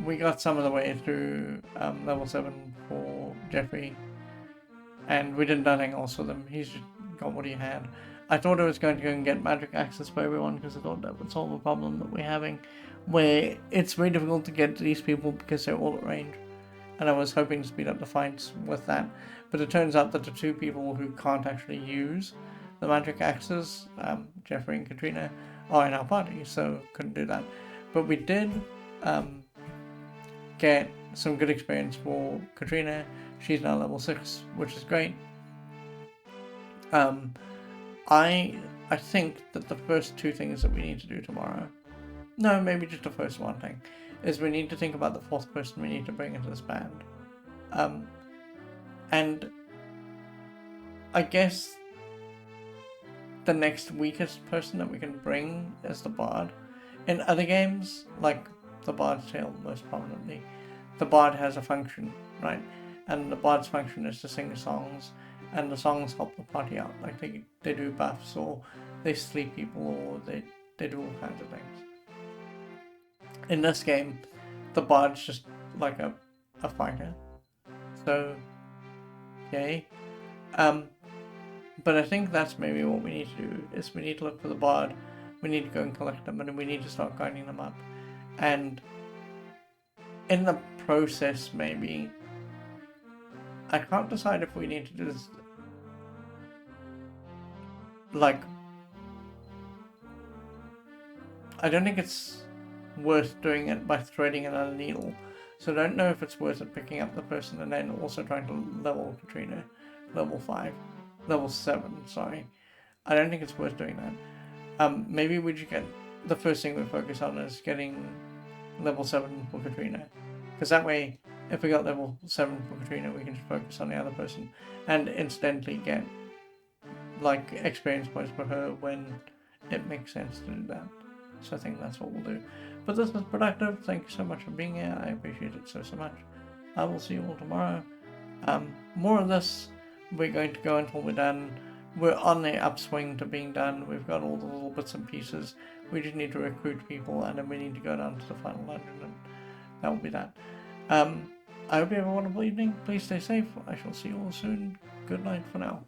We got some of the way through level 7 for Jeffrey, and we did nothing else with him. He's just got what he had. I thought I was going to go and get magic access for everyone because I thought that would solve a problem that we're having, where it's very difficult to get to these people because they're all at range. And I was hoping to speed up the fights with that. But it turns out that the two people who can't actually use the magic axes, Jeffrey and Katrina, are in our party, so couldn't do that. But we did get some good experience for Katrina. She's now level 6, which is great. I think that the first two things that we need to do tomorrow, no, maybe just the first one thing, is we need to think about the fourth person we need to bring into this band. And I guess the next weakest person that we can bring is the Bard. In other games, like the Bard's Tale most prominently, the Bard has a function, right? And the Bard's function is to sing songs, and the songs help the party out. Like they do buffs, or they sleep people, or they do all kinds of things. In this game, the Bard's just like a fighter. So, yay. But I think that's maybe what we need to do, is we need to look for the bard, we need to go and collect them, and then we need to start guiding them up. And in the process, maybe, I can't decide if we need to do this, like, I don't think it's worth doing it by threading another needle. So I don't know if it's worth it picking up the person and then also trying to level Katrina, level 7, sorry. I don't think it's worth doing that. Maybe we just get, the first thing we focus on is getting level 7 for Katrina. Because that way, if we got level 7 for Katrina, we can just focus on the other person and incidentally get, like, experience points for her when it makes sense to do that. So I think that's what we'll do. But this was productive. Thank you so much for being here. I appreciate it so much. I will see you all tomorrow. More of this. We're going to go until we're done. We're on the upswing to being done. We've got all the little bits and pieces. We just need to recruit people, and then we need to go down to the final dungeon, and that will be that. I hope you have a wonderful evening. Please stay safe. I shall see you all soon. Good night for now.